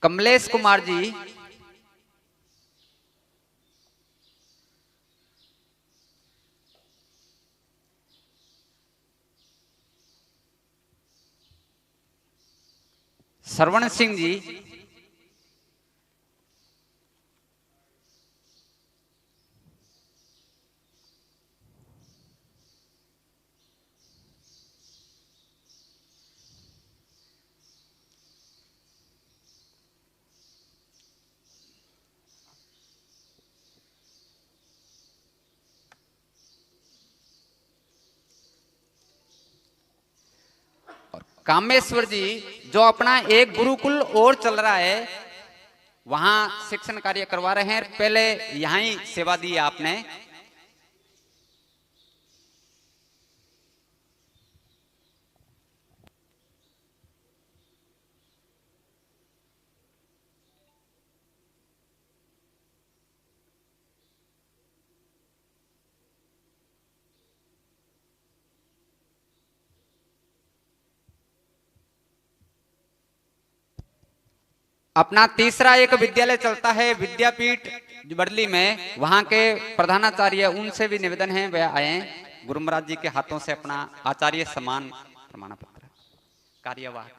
कमलेश कुमार जी, श्रवण सिंह जी, कामेश्वर जी, जो अपना एक गुरुकुल और चल रहा है, वहां शिक्षण कार्य करवा रहे हैं। पहले यहां ही सेवा दी आपने। अपना तीसरा एक विद्यालय चलता है विद्यापीठ बड़ली में, वहां के प्रधानाचार्य, उनसे भी निवेदन है वे आए गुरु महाराज जी के हाथों से अपना आचार्य सम्मान प्रमाण पत्र कार्यवाहक।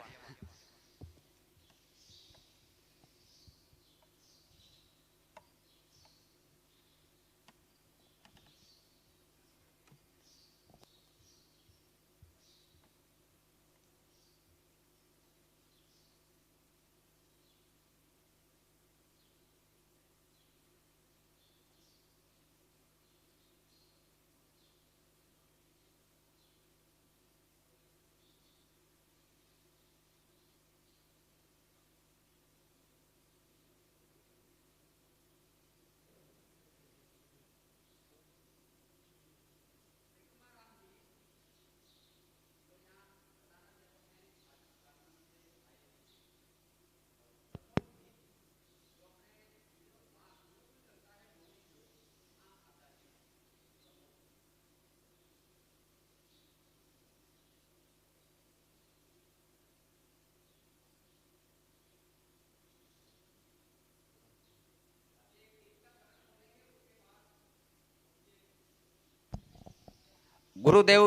गुरुदेव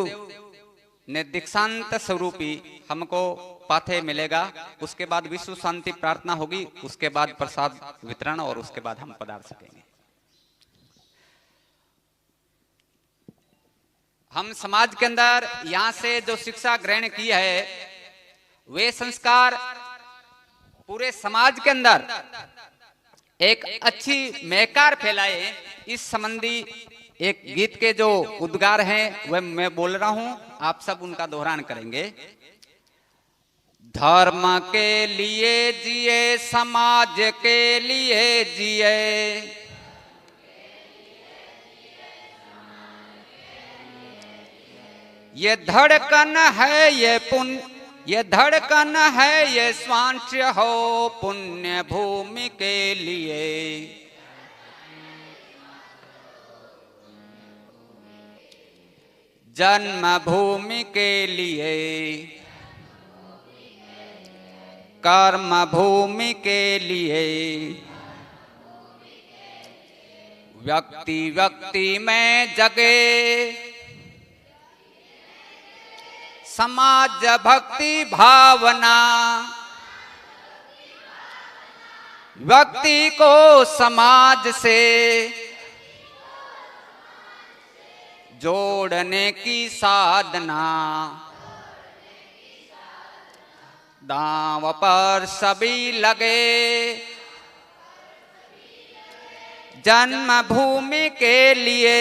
ने दीक्षांत स्वरूपी हमको पाथे मिलेगा, उसके बाद विश्व शांति प्रार्थना होगी, उसके बाद प्रसाद वितरण और उसके बाद हम पधार सकेंगे। हम समाज के अंदर यहाँ से जो शिक्षा ग्रहण की है वे संस्कार पूरे समाज के अंदर एक अच्छी महकार फैलाए, इस संबंधी एक गीत के जो उद्गार हैं वह मैं बोल रहा हूं, आप सब उनका दोहरान करेंगे। धर्म के लिए जिए, समाज के लिए जिए, ये धड़कन है ये पुण्य, ये धड़कन है ये स्वांश हो पुण्य भूमि के लिए। जन्म भूमि के लिए, कर्म भूमि के लिए, व्यक्ति व्यक्ति में जगे समाज भक्ति भावना, व्यक्ति को समाज से जोड़ने की साधना, दांव पर सभी लगे जन्मभूमि के लिए,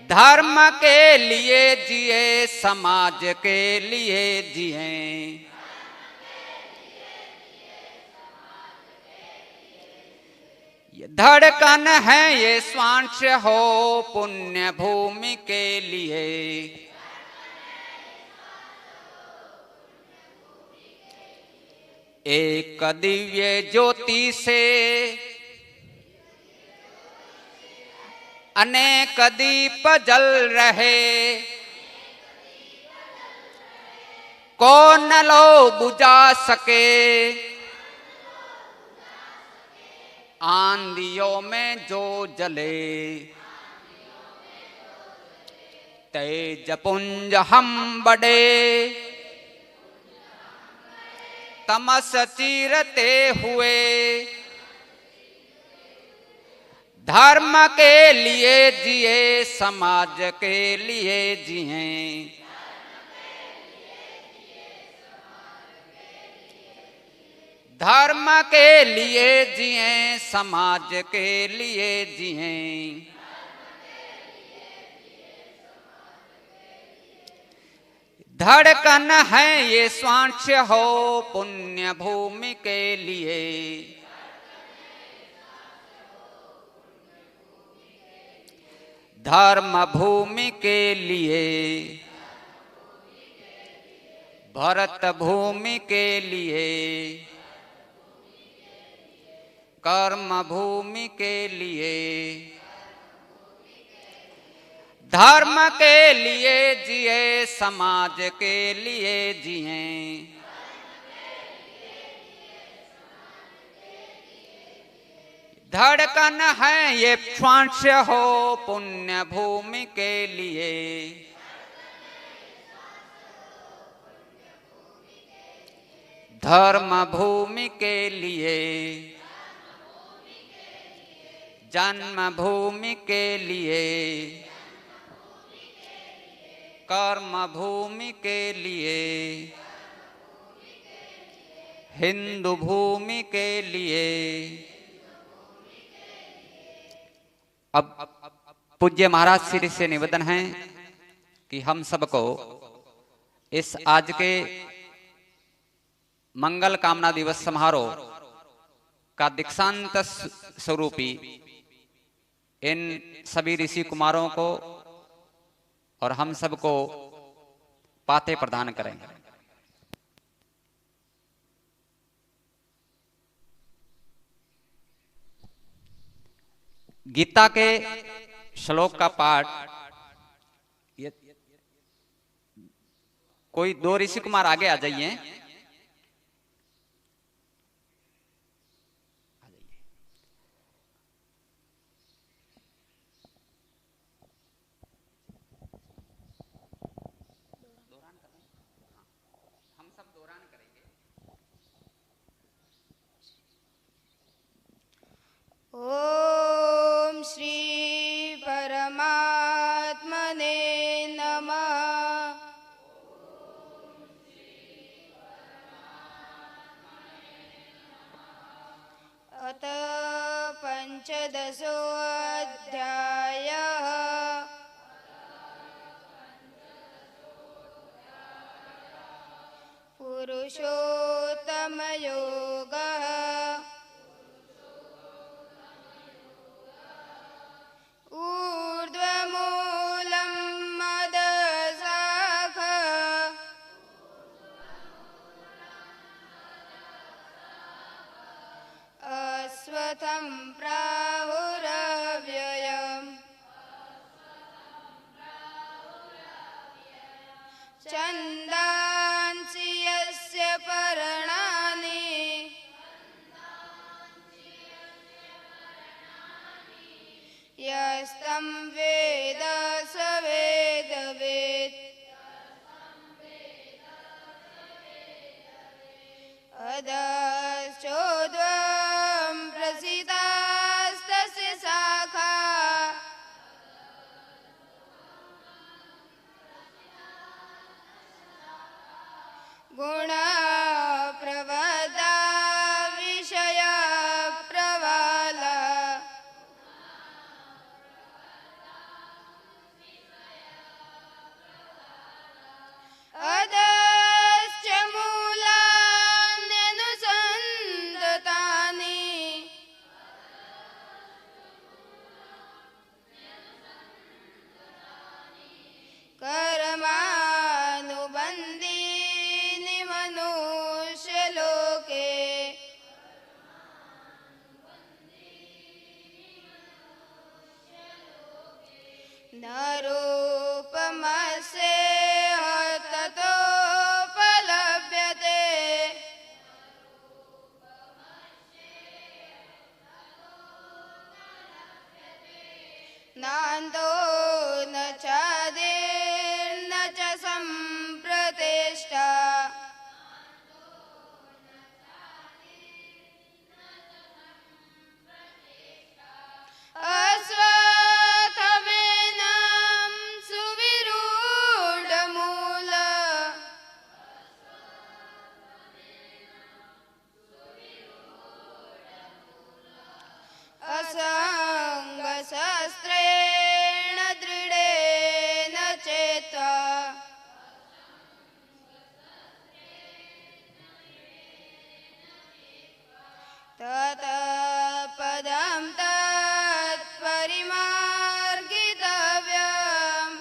धर्म के लिए जिए, समाज के लिए जिए। ये धड़कन है ये श्वास हो पुण्य भूमि के लिए। एक दिव्य ज्योति से अनेक दीप जल रहे, कौन लो बुझा सके, आंधियों में जो जले, तेज पुंज हम बड़े, तमस चीरते हुए, धर्म के लिए जिए, समाज के लिए जिए। धर्म के लिए जिए, समाज के लिए जिए। धड़कन है ये श्वास हो पुण्य भूमि के लिए। धर्म भूमि के लिए, भरत भूमि के लिए, कर्म भूमि के लिए, धर्म के लिए जिए, समाज के लिए जिए। धड़कन है ये श्वास हो पुण्य भूमि के लिए। धर्म भूमि के लिए, जन्म भूमि के लिए, कर्म भूमि के लिए, हिंदू भूमि के लिए। अब पूज्य महाराज श्री से निवेदन है कि हम सबको इस आज के मंगल कामना दिवस समारोह का दीक्षांत स्वरूपी इन सभी ऋषि कुमारों को और हम सबको पाते प्रदान करेंगे। गीता के श्लोक का पाठ ये कोई दो ऋषि कुमार आगे आ जाइए। अथ पंचदशोऽध्यायः। पुरुषोत्तमयोगः। ऊर्ध्वमूलं मदशाखः। अश्वत्थं प्राहुरव्ययम्। छन्दांसि यस्य पर्णानि। यस्तं वेद स वेदवित्। अधश्चोर्ध्वं प्रसितास्तस्य शाखा। गुणप्रवदा विषयप्रवाला। अधश्च मूलान्यनुसन्ततानि। कर्मानुबन्धीनि मनुष्यलोके। न रूपमस्येह ततोपलभ्यते। नान्तो न चादिर्न च सम्प्रतिष्ठा। अश्वत्थमेनं सुविरूढमूल। असङ्गशस्त्रेण दृढेन चेत्वा। ततः पदं तत्परिमार्गितव्यम्।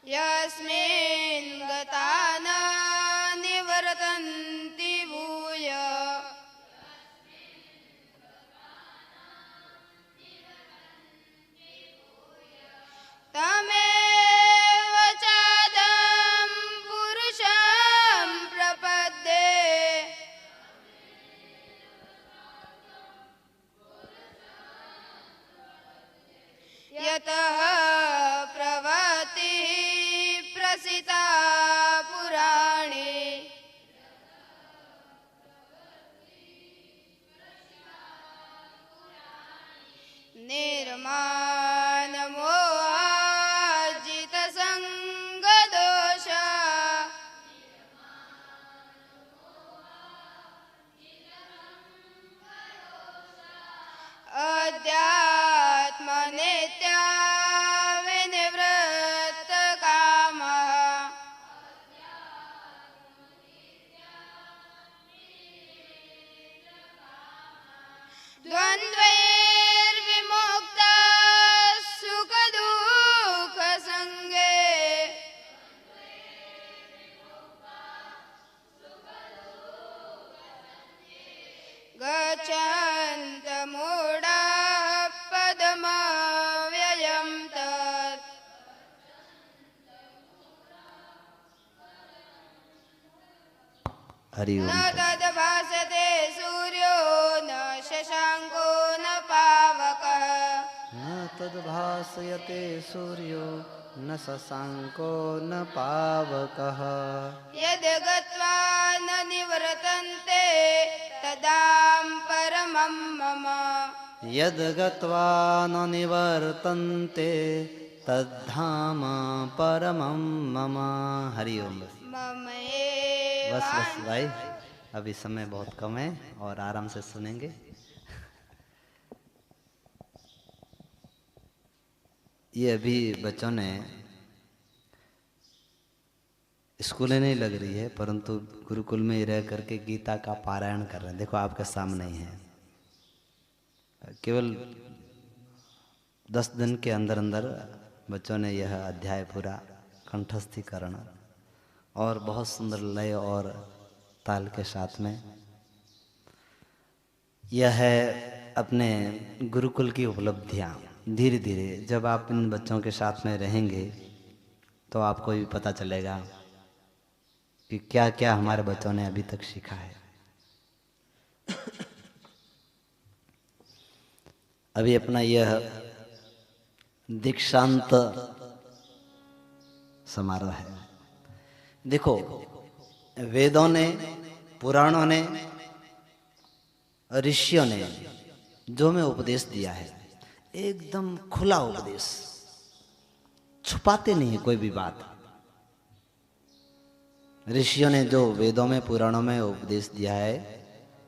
यस्मिन् गता न निवर्तन्ति भूय। तमेव चादं पुरुषं प्रपद्ये। यतः प्रवृत्तिः प्रसिता पुराणे। निर्माणमोहाजितसङ्गदोष। अध्यात्मनित्या विनिवृत्तकामः। द्वन्द्वैर्विमुक्ता सुखदुःखसङ्गे। गच्छन्तमूढाः पदमव्ययं तत्। हरि न ओम। तद्भासते सूर्यो न शशाङ्को न पावकः। न तद्भासयते सूर्यो न शशाङ्को न पावकः। यद् गत्वा न निवर्तन्ते तदां परमं मम। यद् गत्वा न निवर्तन्ते तद्धाम परमं मम। हरि ओम। बस बस भाई, अभी समय बहुत कम है और आराम से सुनेंगे। ये अभी बच्चों ने, स्कूलें नहीं लग रही है परंतु गुरुकुल में ही रह करके गीता का पारायण कर रहे हैं। देखो आपके सामने ही है। केवल 10 दिन के अंदर अंदर बच्चों ने यह अध्याय पूरा कंठस्थीकरण और बहुत सुंदर लय और ताल के साथ में, यह है अपने गुरुकुल की उपलब्धियाँ। धीरे धीरे जब आप इन बच्चों के साथ में रहेंगे तो आपको भी पता चलेगा कि क्या क्या हमारे बच्चों ने अभी तक सीखा है। अभी अपना यह दीक्षांत समारोह है। देखो, वेदों ने, पुराणों ने, ऋषियों ने जो हमें उपदेश दिया है, एकदम खुला उपदेश, छुपाते नहीं कोई भी बात। ऋषियों ने जो वेदों में, पुराणों में उपदेश दिया है,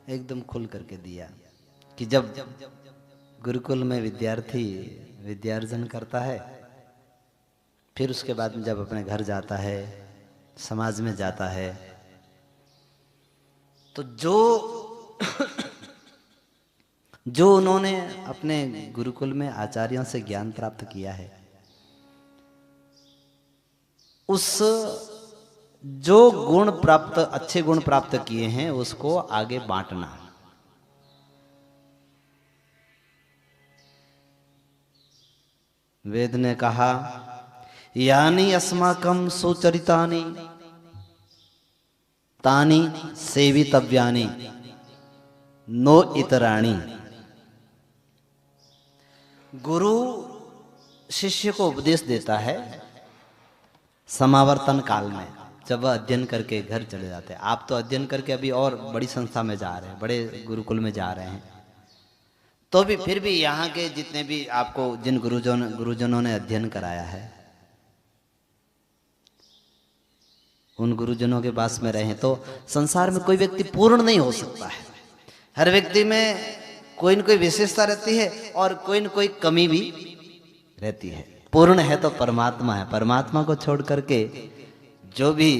एकदम खुल करके दिया कि जब गुरुकुल में विद्यार्थी विद्यार्जन करता है, फिर उसके बाद में जब अपने घर जाता है, समाज में जाता है, तो जो उन्होंने अपने गुरुकुल में आचार्यों से ज्ञान प्राप्त किया है, उस जो गुण प्राप्त, अच्छे गुण प्राप्त किए हैं, उसको आगे बांटना। वेद ने कहा, यानी अस्माकं सुचरितानि तानि सेवितव्यानि नो इतराणि। गुरु शिष्य को उपदेश देता है समावर्तन काल में, जब वह अध्ययन करके घर चले जाते हैं। आप तो अध्ययन करके अभी और बड़ी संस्था में जा रहे हैं, बड़े गुरुकुल में जा रहे हैं, तो भी फिर भी यहाँ के जितने भी आपको जिन गुरुजनों ने अध्ययन कराया है, उन गुरुजनों के पास में रहे तो संसार में कोई व्यक्ति पूर्ण नहीं हो सकता है। हर व्यक्ति में कोई न कोई विशेषता रहती है और कोई न कोई कमी भी रहती है। पूर्ण है तो परमात्मा है। परमात्मा को छोड़ करके जो भी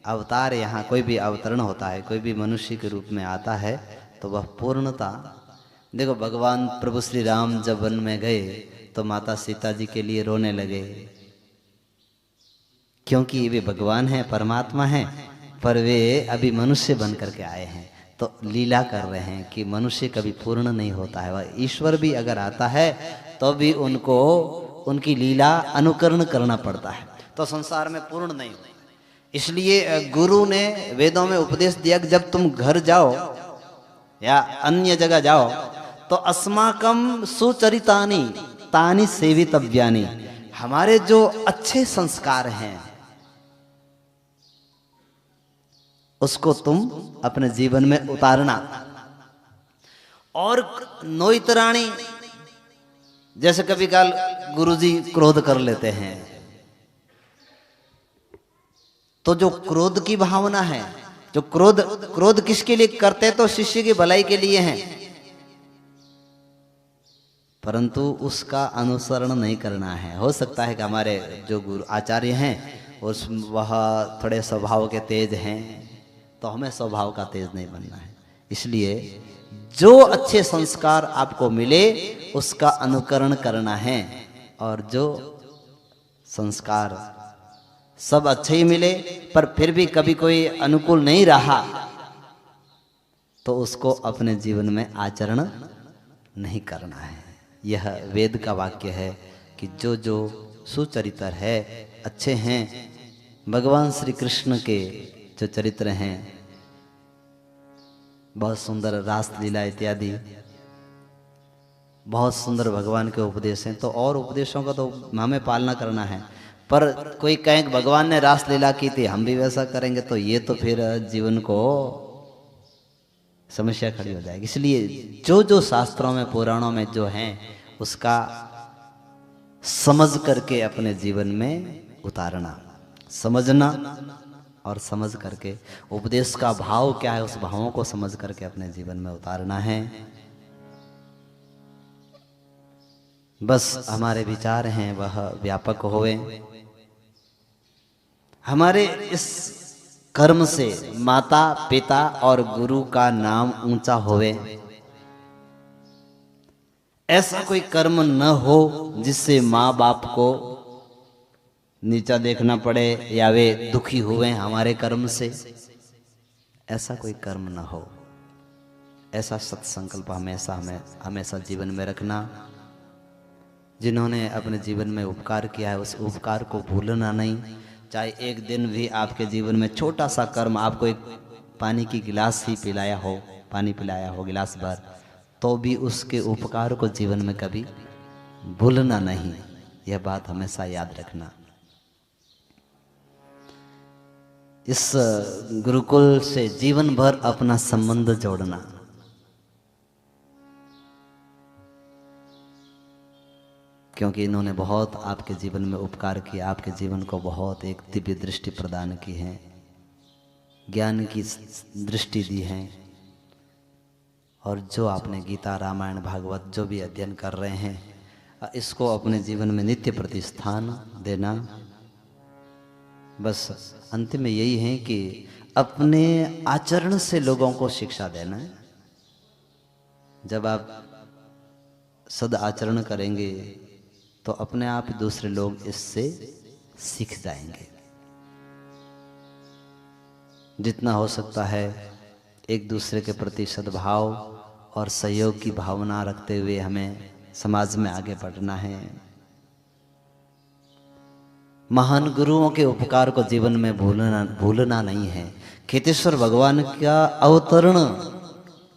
अवतार, यहाँ कोई भी अवतरण होता है, कोई भी मनुष्य के रूप में आता है, तो वह पूर्णता। देखो, भगवान प्रभु श्री राम जब वन में गए तो माता सीता जी के लिए रोने लगे, क्योंकि वे भगवान हैं, परमात्मा हैं, पर वे अभी मनुष्य बन करके आए हैं। तो लीला कर रहे हैं कि मनुष्य कभी पूर्ण नहीं होता है। वह ईश्वर भी अगर आता है तो भी उनको उनकी लीला अनुकरण करना पड़ता है, तो संसार में पूर्ण नहीं होता। इसलिए गुरु ने वेदों में उपदेश दिया कि जब तुम घर जाओ या अन्य जगह जाओ तो अस्माकं सुचरितानि तानि सेवितव्यानि, हमारे जो अच्छे संस्कार हैं उसको तुम अपने जीवन में उतारना। और नोइतराणी, जैसे कभी काल गुरुजी क्रोध कर लेते हैं, तो जो क्रोध की भावना है, जो क्रोध किसके लिए करते हैं, तो शिष्य की भलाई के लिए हैं, परंतु उसका अनुसरण नहीं करना है। हो सकता है कि हमारे जो गुरु आचार्य हैं वह थोड़े स्वभाव के तेज हैं, तो हमें स्वभाव का तेज नहीं बनना है। इसलिए जो अच्छे संस्कार आपको मिले उसका अनुकरण करना है, और जो संस्कार सब अच्छे ही मिले पर फिर भी कभी कोई अनुकूल नहीं रहा, तो उसको अपने जीवन में आचरण नहीं करना है। यह वेद का वाक्य है कि जो जो सुचरित्र है, अच्छे हैं, भगवान श्री कृष्ण के जो चरित्र हैं, बहुत सुंदर रास लीला इत्यादि, बहुत सुंदर भगवान के उपदेश हैं, तो और उपदेशों का तो हमें पालना करना है। पर कोई कहे कि भगवान ने रास लीला की थी, हम भी वैसा करेंगे, तो ये तो फिर जीवन को समस्या खड़ी हो जाएगी। इसलिए जो जो शास्त्रों में, पुराणों में जो हैं, उसका समझ करके अपने जीवन में उतारना, समझना और समझ करके उपदेश का भाव क्या है उस भावों को समझ करके अपने जीवन में उतारना है। बस हमारे विचार हैं वह व्यापक होए, हमारे इस कर्म से माता पिता और गुरु का नाम ऊंचा होवे। ऐसा कोई कर्म न हो जिससे माँ बाप को नीचा देखना पड़े या वे दुखी हुए हमारे कर्म से, ऐसा कोई कर्म न हो। ऐसा सत्संकल्प हमेशा जीवन में रखना। जिन्होंने अपने जीवन में उपकार किया है उस उपकार को भूलना नहीं। चाहे एक दिन भी आपके जीवन में छोटा सा कर्म, आपको एक पानी की गिलास ही पिलाया हो, पानी पिलाया हो गिलास भर, तो भी उसके उपकार को जीवन में कभी भूलना नहीं। यह बात हमेशा याद रखना। इस गुरुकुल से जीवन भर अपना संबंध जोड़ना। क्योंकि इन्होंने बहुत आपके जीवन में उपकार किया, आपके जीवन को बहुत एक दिव्य दृष्टि प्रदान की है, ज्ञान की दृष्टि दी है। और जो आपने गीता रामायण भागवत जो भी अध्ययन कर रहे हैं, इसको अपने जीवन में नित्य प्रतिष्ठान देना। बस अंतिम में यही है कि अपने आचरण से लोगों को शिक्षा देना है। जब आप सद आचरण करेंगे तो अपने आप दूसरे लोग इससे सीख जाएंगे। जितना हो सकता है एक दूसरे के प्रति सद्भाव और सहयोग की भावना रखते हुए हमें समाज में आगे बढ़ना है। महान गुरुओं के उपकार को जीवन में भूलना नहीं है। खेतेश्वर भगवान का अवतरण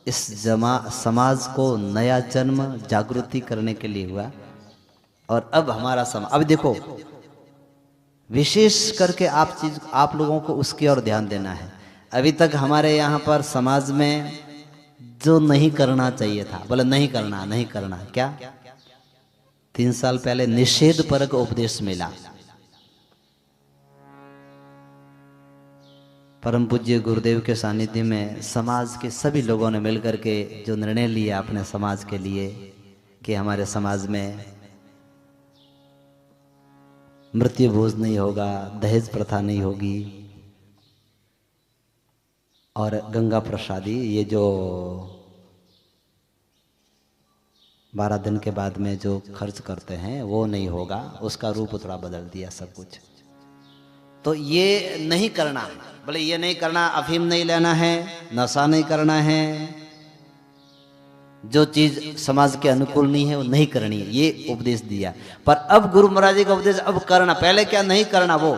इस समाज को नया जन्म जागृति करने के लिए हुआ। और अब हमारा समाज, अब देखो विशेष करके आप लोगों को उसकी ओर ध्यान देना है। अभी तक हमारे यहाँ पर समाज में जो नहीं करना चाहिए था, बोले नहीं करना, क्या 3 साल पहले निषेध परक उपदेश मिला। परम पूज्य गुरुदेव के सानिध्य में समाज के सभी लोगों ने मिलकर के जो निर्णय लिया अपने समाज के लिए कि हमारे समाज में मृत्यु भोज नहीं होगा, दहेज प्रथा नहीं होगी, और गंगा प्रसादी ये जो 12 दिन के बाद में जो खर्च करते हैं वो नहीं होगा, उसका रूप थोड़ा बदल दिया सब कुछ। तो ये नहीं करना, बोले ये नहीं करना, अफीम नहीं लेना है, नशा नहीं करना है, जो चीज समाज के अनुकूल नहीं है वो नहीं करनी है, ये उपदेश दिया। पर अब गुरु महाराज जी का उपदेश अब करना, पहले क्या नहीं करना, वो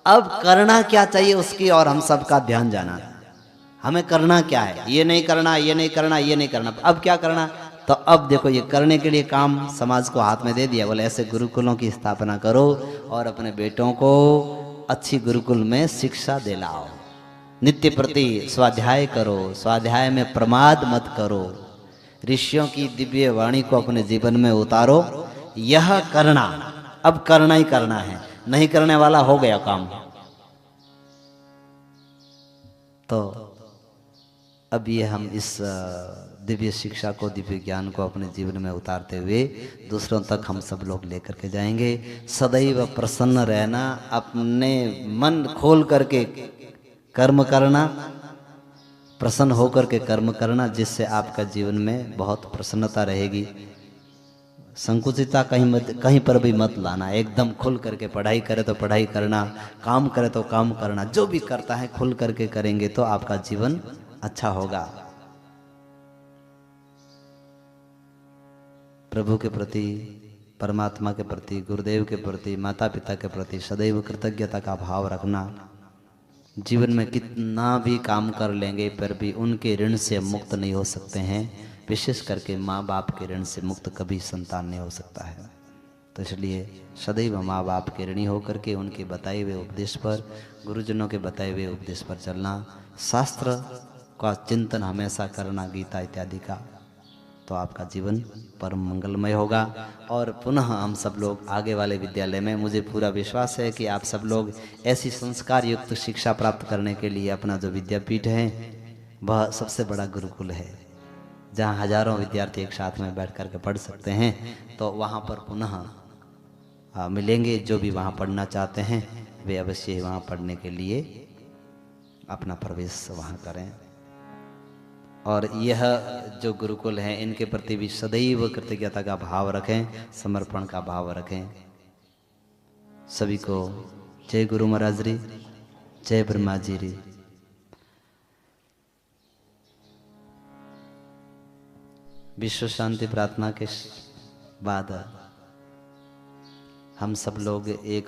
अब करना क्या चाहिए उसकी और हम सबका ध्यान जाना। हमें करना क्या है, ये नहीं करना, ये नहीं करना, ये नहीं करना। अब क्या करना, तो अब देखो ये करने के लिए काम समाज को हाथ में दे दिया। बोले ऐसे गुरुकुलों की स्थापना करो और अपने बेटों को अच्छी गुरुकुल में शिक्षा दिलाओ। नित्य प्रति स्वाध्याय करो, स्वाध्याय में प्रमाद मत करो, ऋषियों की दिव्य वाणी को अपने जीवन में उतारो। यह करना, अब करना ही करना है, नहीं करने वाला हो गया काम। तो अब ये हम इस दिव्य शिक्षा को, दिव्य ज्ञान को अपने जीवन में उतारते हुए दूसरों तक हम सब लोग लेकर के जाएंगे। सदैव प्रसन्न रहना, अपने मन खोल करके कर्म करना, प्रसन्न होकर के कर्म करना, जिससे आपका जीवन में बहुत प्रसन्नता रहेगी। संकुचितता कहीं पर भी मत लाना, एकदम खुल करके पढ़ाई करे तो पढ़ाई करना, काम करे तो काम करना, जो भी करता है खुल करके करेंगे तो आपका जीवन अच्छा होगा। प्रभु के प्रति, परमात्मा के प्रति, गुरुदेव के प्रति, माता पिता के प्रति सदैव कृतज्ञता का भाव रखना। जीवन में कितना भी काम कर लेंगे पर भी उनके ऋण से मुक्त नहीं हो सकते हैं। विशेष करके माँ बाप के ऋण से मुक्त कभी संतान नहीं हो सकता है। तो इसलिए सदैव माँ बाप के ऋणी होकर के उनके बताए हुए उपदेश पर, गुरुजनों के बताए हुए उपदेश पर चलना, शास्त्र का चिंतन हमेशा करना, गीता इत्यादि का, तो आपका जीवन परम मंगलमय होगा। और पुनः हम सब लोग आगे वाले विद्यालय में, मुझे पूरा विश्वास है कि आप सब लोग ऐसी संस्कार युक्त शिक्षा प्राप्त करने के लिए अपना जो विद्यापीठ है वह सबसे बड़ा गुरुकुल है, जहाँ हजारों विद्यार्थी एक साथ में बैठ कर के पढ़ सकते हैं। तो वहाँ पर पुनः मिलेंगे। जो भी वहाँ पढ़ना चाहते हैं वे अवश्य वहाँ पढ़ने के लिए अपना प्रवेश वहाँ करें। और यह जो गुरुकुल है इनके प्रति भी सदैव कृतज्ञता का भाव रखें, समर्पण का भाव रखें। सभी को जय गुरु महाराज री, जय ब्रह्मा जी री। विश्व शांति प्रार्थना के बाद हम सब लोग एक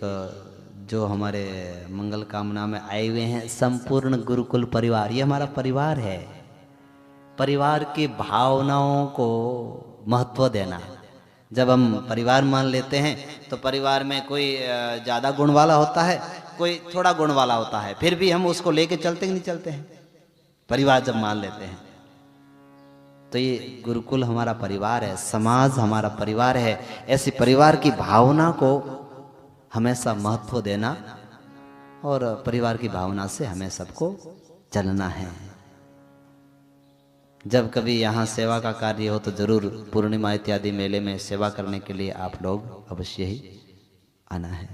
जो हमारे मंगल कामना में आए हुए हैं संपूर्ण गुरुकुल परिवार, ये हमारा परिवार है। परिवार की भावनाओं को महत्व देना। जब हम परिवार मान लेते हैं तो परिवार में कोई ज़्यादा गुण वाला होता है, कोई थोड़ा गुण वाला होता है, फिर भी हम उसको लेके चलते ही नहीं चलते हैं। परिवार जब मान लेते हैं तो ये गुरुकुल हमारा परिवार है, समाज हमारा परिवार है। ऐसी परिवार की भावना को हमेशा महत्व देना और परिवार की भावना से हमें सबको चलना है। जब कभी यहाँ सेवा का कार्य हो तो जरूर पूर्णिमा इत्यादि मेले में सेवा करने के लिए आप लोग अवश्य ही आना है।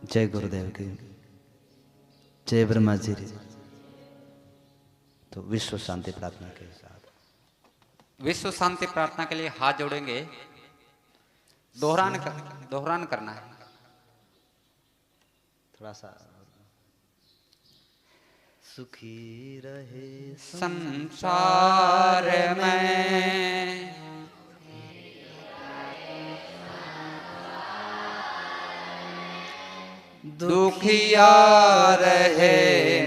जय गुरुदेव की, जय ब्रह्मा जी। तो विश्व शांति प्रार्थना के साथ विश्व शांति प्रार्थना के लिए हाथ जोड़ेंगे, दोहरान करना है थोड़ा सा। सुखी रहे संसार में, दुखिया रहे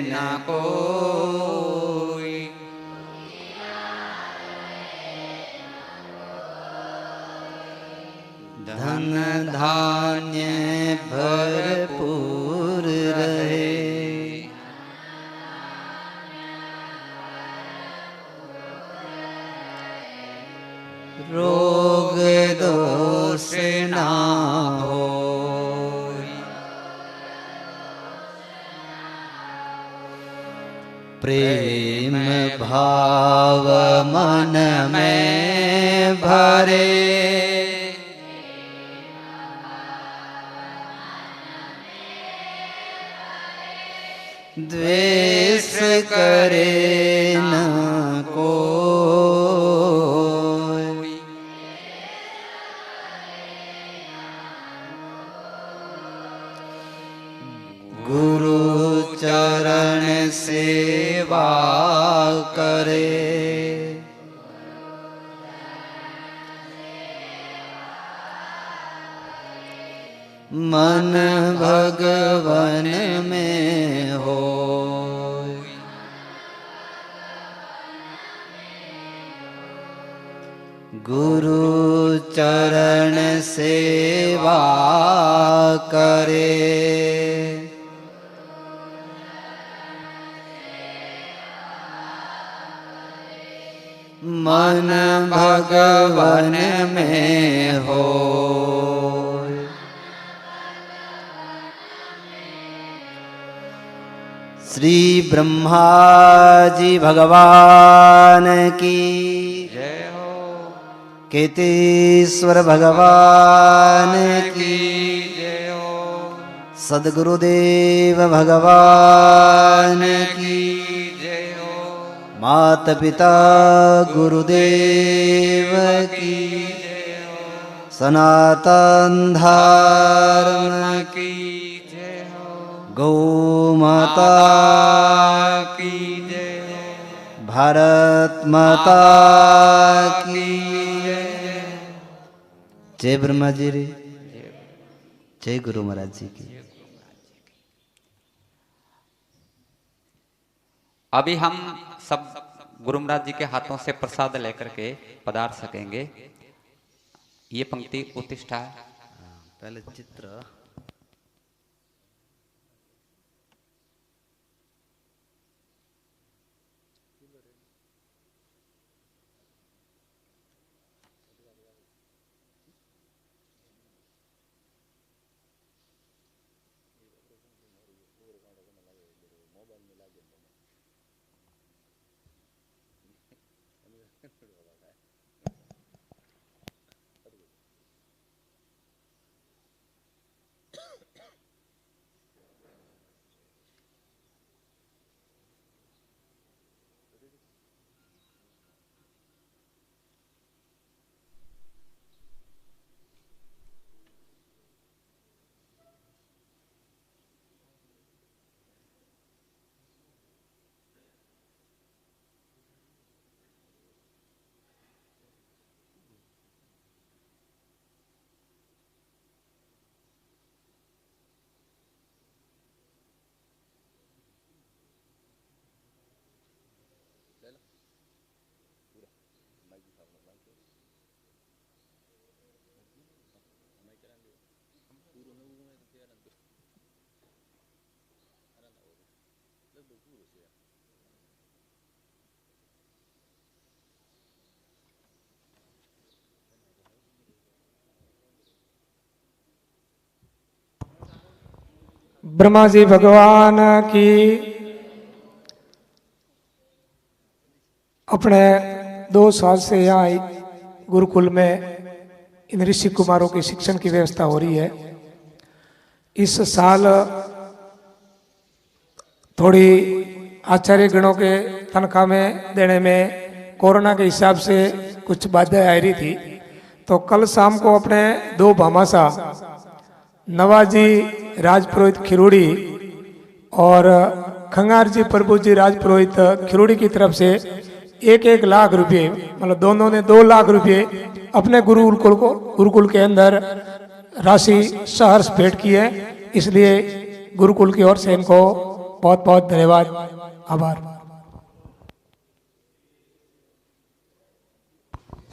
न कोई, धन धान्य भरपूर रहे, रोग दोष ना हो, प्रेम भाव मन में भरे, द्वेष करे न कोई, गुरु चरण सेवा करे, मन भगवन में हो, गुरु चरण सेवा करे, मन भगवन में हो, श्री ब्रह्मा जी भगवान की जय हो, केतेश्वर भगवान की जय हो, सद्गुरुदेव भगवान की जय हो, मात पिता गुरुदेव की जय हो, सनातन धर्म की जय हो, गौ माता की जय, भारत माता की जय। जय ब्रह्मा जी रे, जय गुरु महाराज जी की। अभी हम सब गुरु महाराज जी के हाथों से प्रसाद लेकर के पधार सकेंगे। ये पंक्ति उत्तिष्ठा है। पहले चित्र ब्रह्मा जी भगवान की अपने 2 साल से यहाँ गुरुकुल में इन ऋषि कुमारों के शिक्षण की व्यवस्था हो रही है। इस साल थोड़ी आचार्य गणों के तनख्वाह में देने में कोरोना के हिसाब से कुछ बाधाएं आ रही थी, तो कल शाम को अपने 2 भामाशाह नवाजी राजपुरोहित खिरोड़ी और खंगार जी प्रभु जी राजपुरोहित खिरोड़ी की तरफ से 1-1 लाख रुपए, मतलब दोनों ने 2 लाख रुपए अपने गुरुकुल के अंदर राशि सहर्ष भेंट की है। इसलिए गुरुकुल की ओर से इनको बहुत बहुत धन्यवाद, आभार।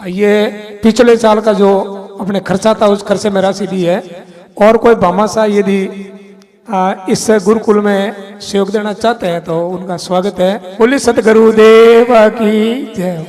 ये पिछले साल का जो अपने खर्चा था उस खर्चे में राशि दी है। और कोई भामाशाह यदि इस गुरुकुल में सहयोग देना चाहते हैं तो उनका स्वागत है। बोलिए सतगुरुदेव की जय।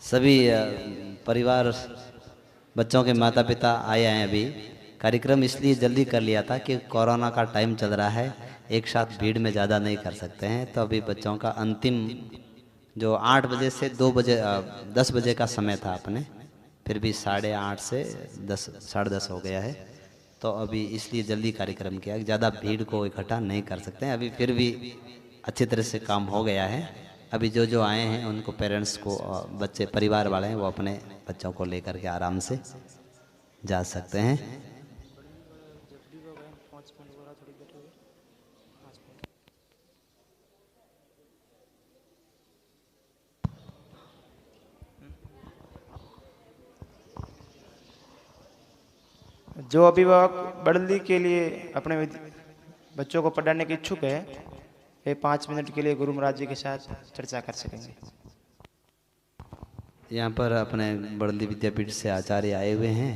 सभी परिवार बच्चों के माता पिता आए हैं। अभी कार्यक्रम इसलिए जल्दी कर लिया था कि कोरोना का टाइम चल रहा है, एक साथ भीड़ में ज़्यादा नहीं कर सकते हैं। तो अभी बच्चों का अंतिम जो 8 बजे से 2 बजे 10 बजे का समय था अपने, फिर भी 8:30 से 10 साढ़े 10 हो गया है। तो अभी इसलिए जल्दी कार्यक्रम किया, ज़्यादा भीड़ को इकट्ठा नहीं कर सकते हैं। अभी फिर भी अच्छी तरह से काम हो गया है। अभी जो जो आए हैं उनको पेरेंट्स को, बच्चे परिवार वाले हैं, वो अपने बच्चों को लेकर के आराम से जा सकते हैं। जो अभिभावक बढ़ली के लिए अपने बच्चों को पढ़ाने के इच्छुक है, वे 5 मिनट के लिए गुरु महाराज जी के साथ चर्चा कर सकेंगे। यहाँ पर अपने बड़ली विद्यापीठ से आचार्य आए हुए हैं,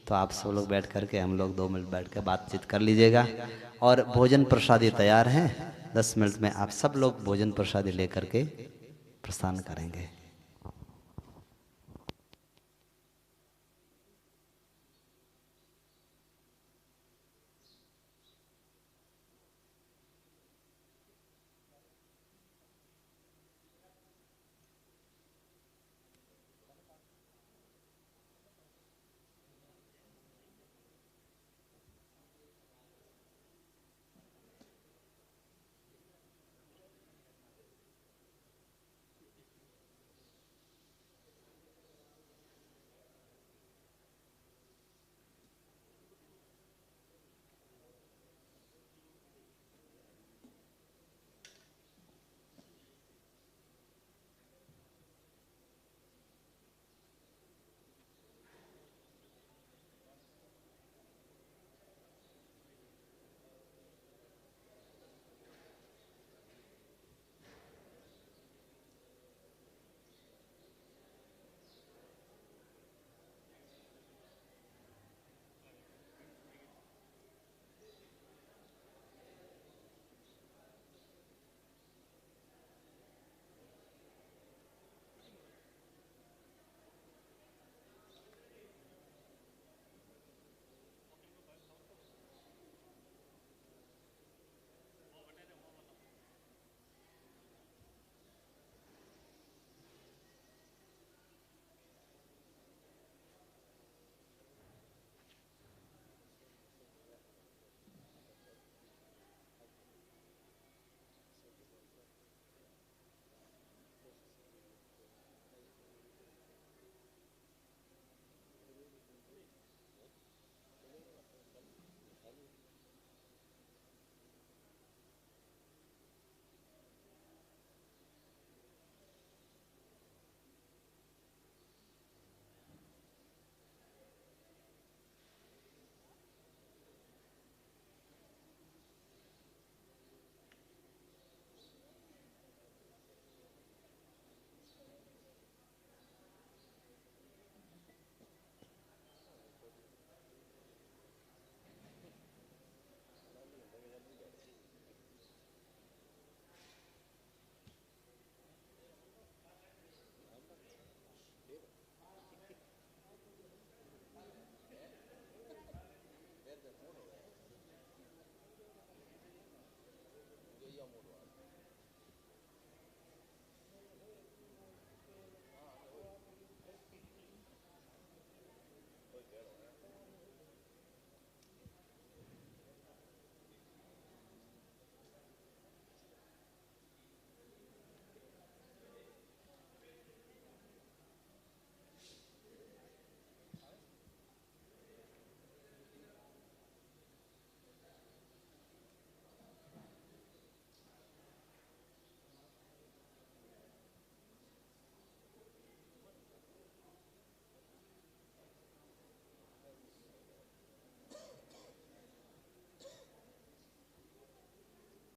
तो आप सब लोग बैठ करके, हम लोग 2 मिनट बैठ कर बातचीत कर लीजिएगा। और भोजन प्रसादी तैयार हैं, 10 मिनट में आप सब लोग भोजन प्रसादी लेकर के प्रस्थान करेंगे।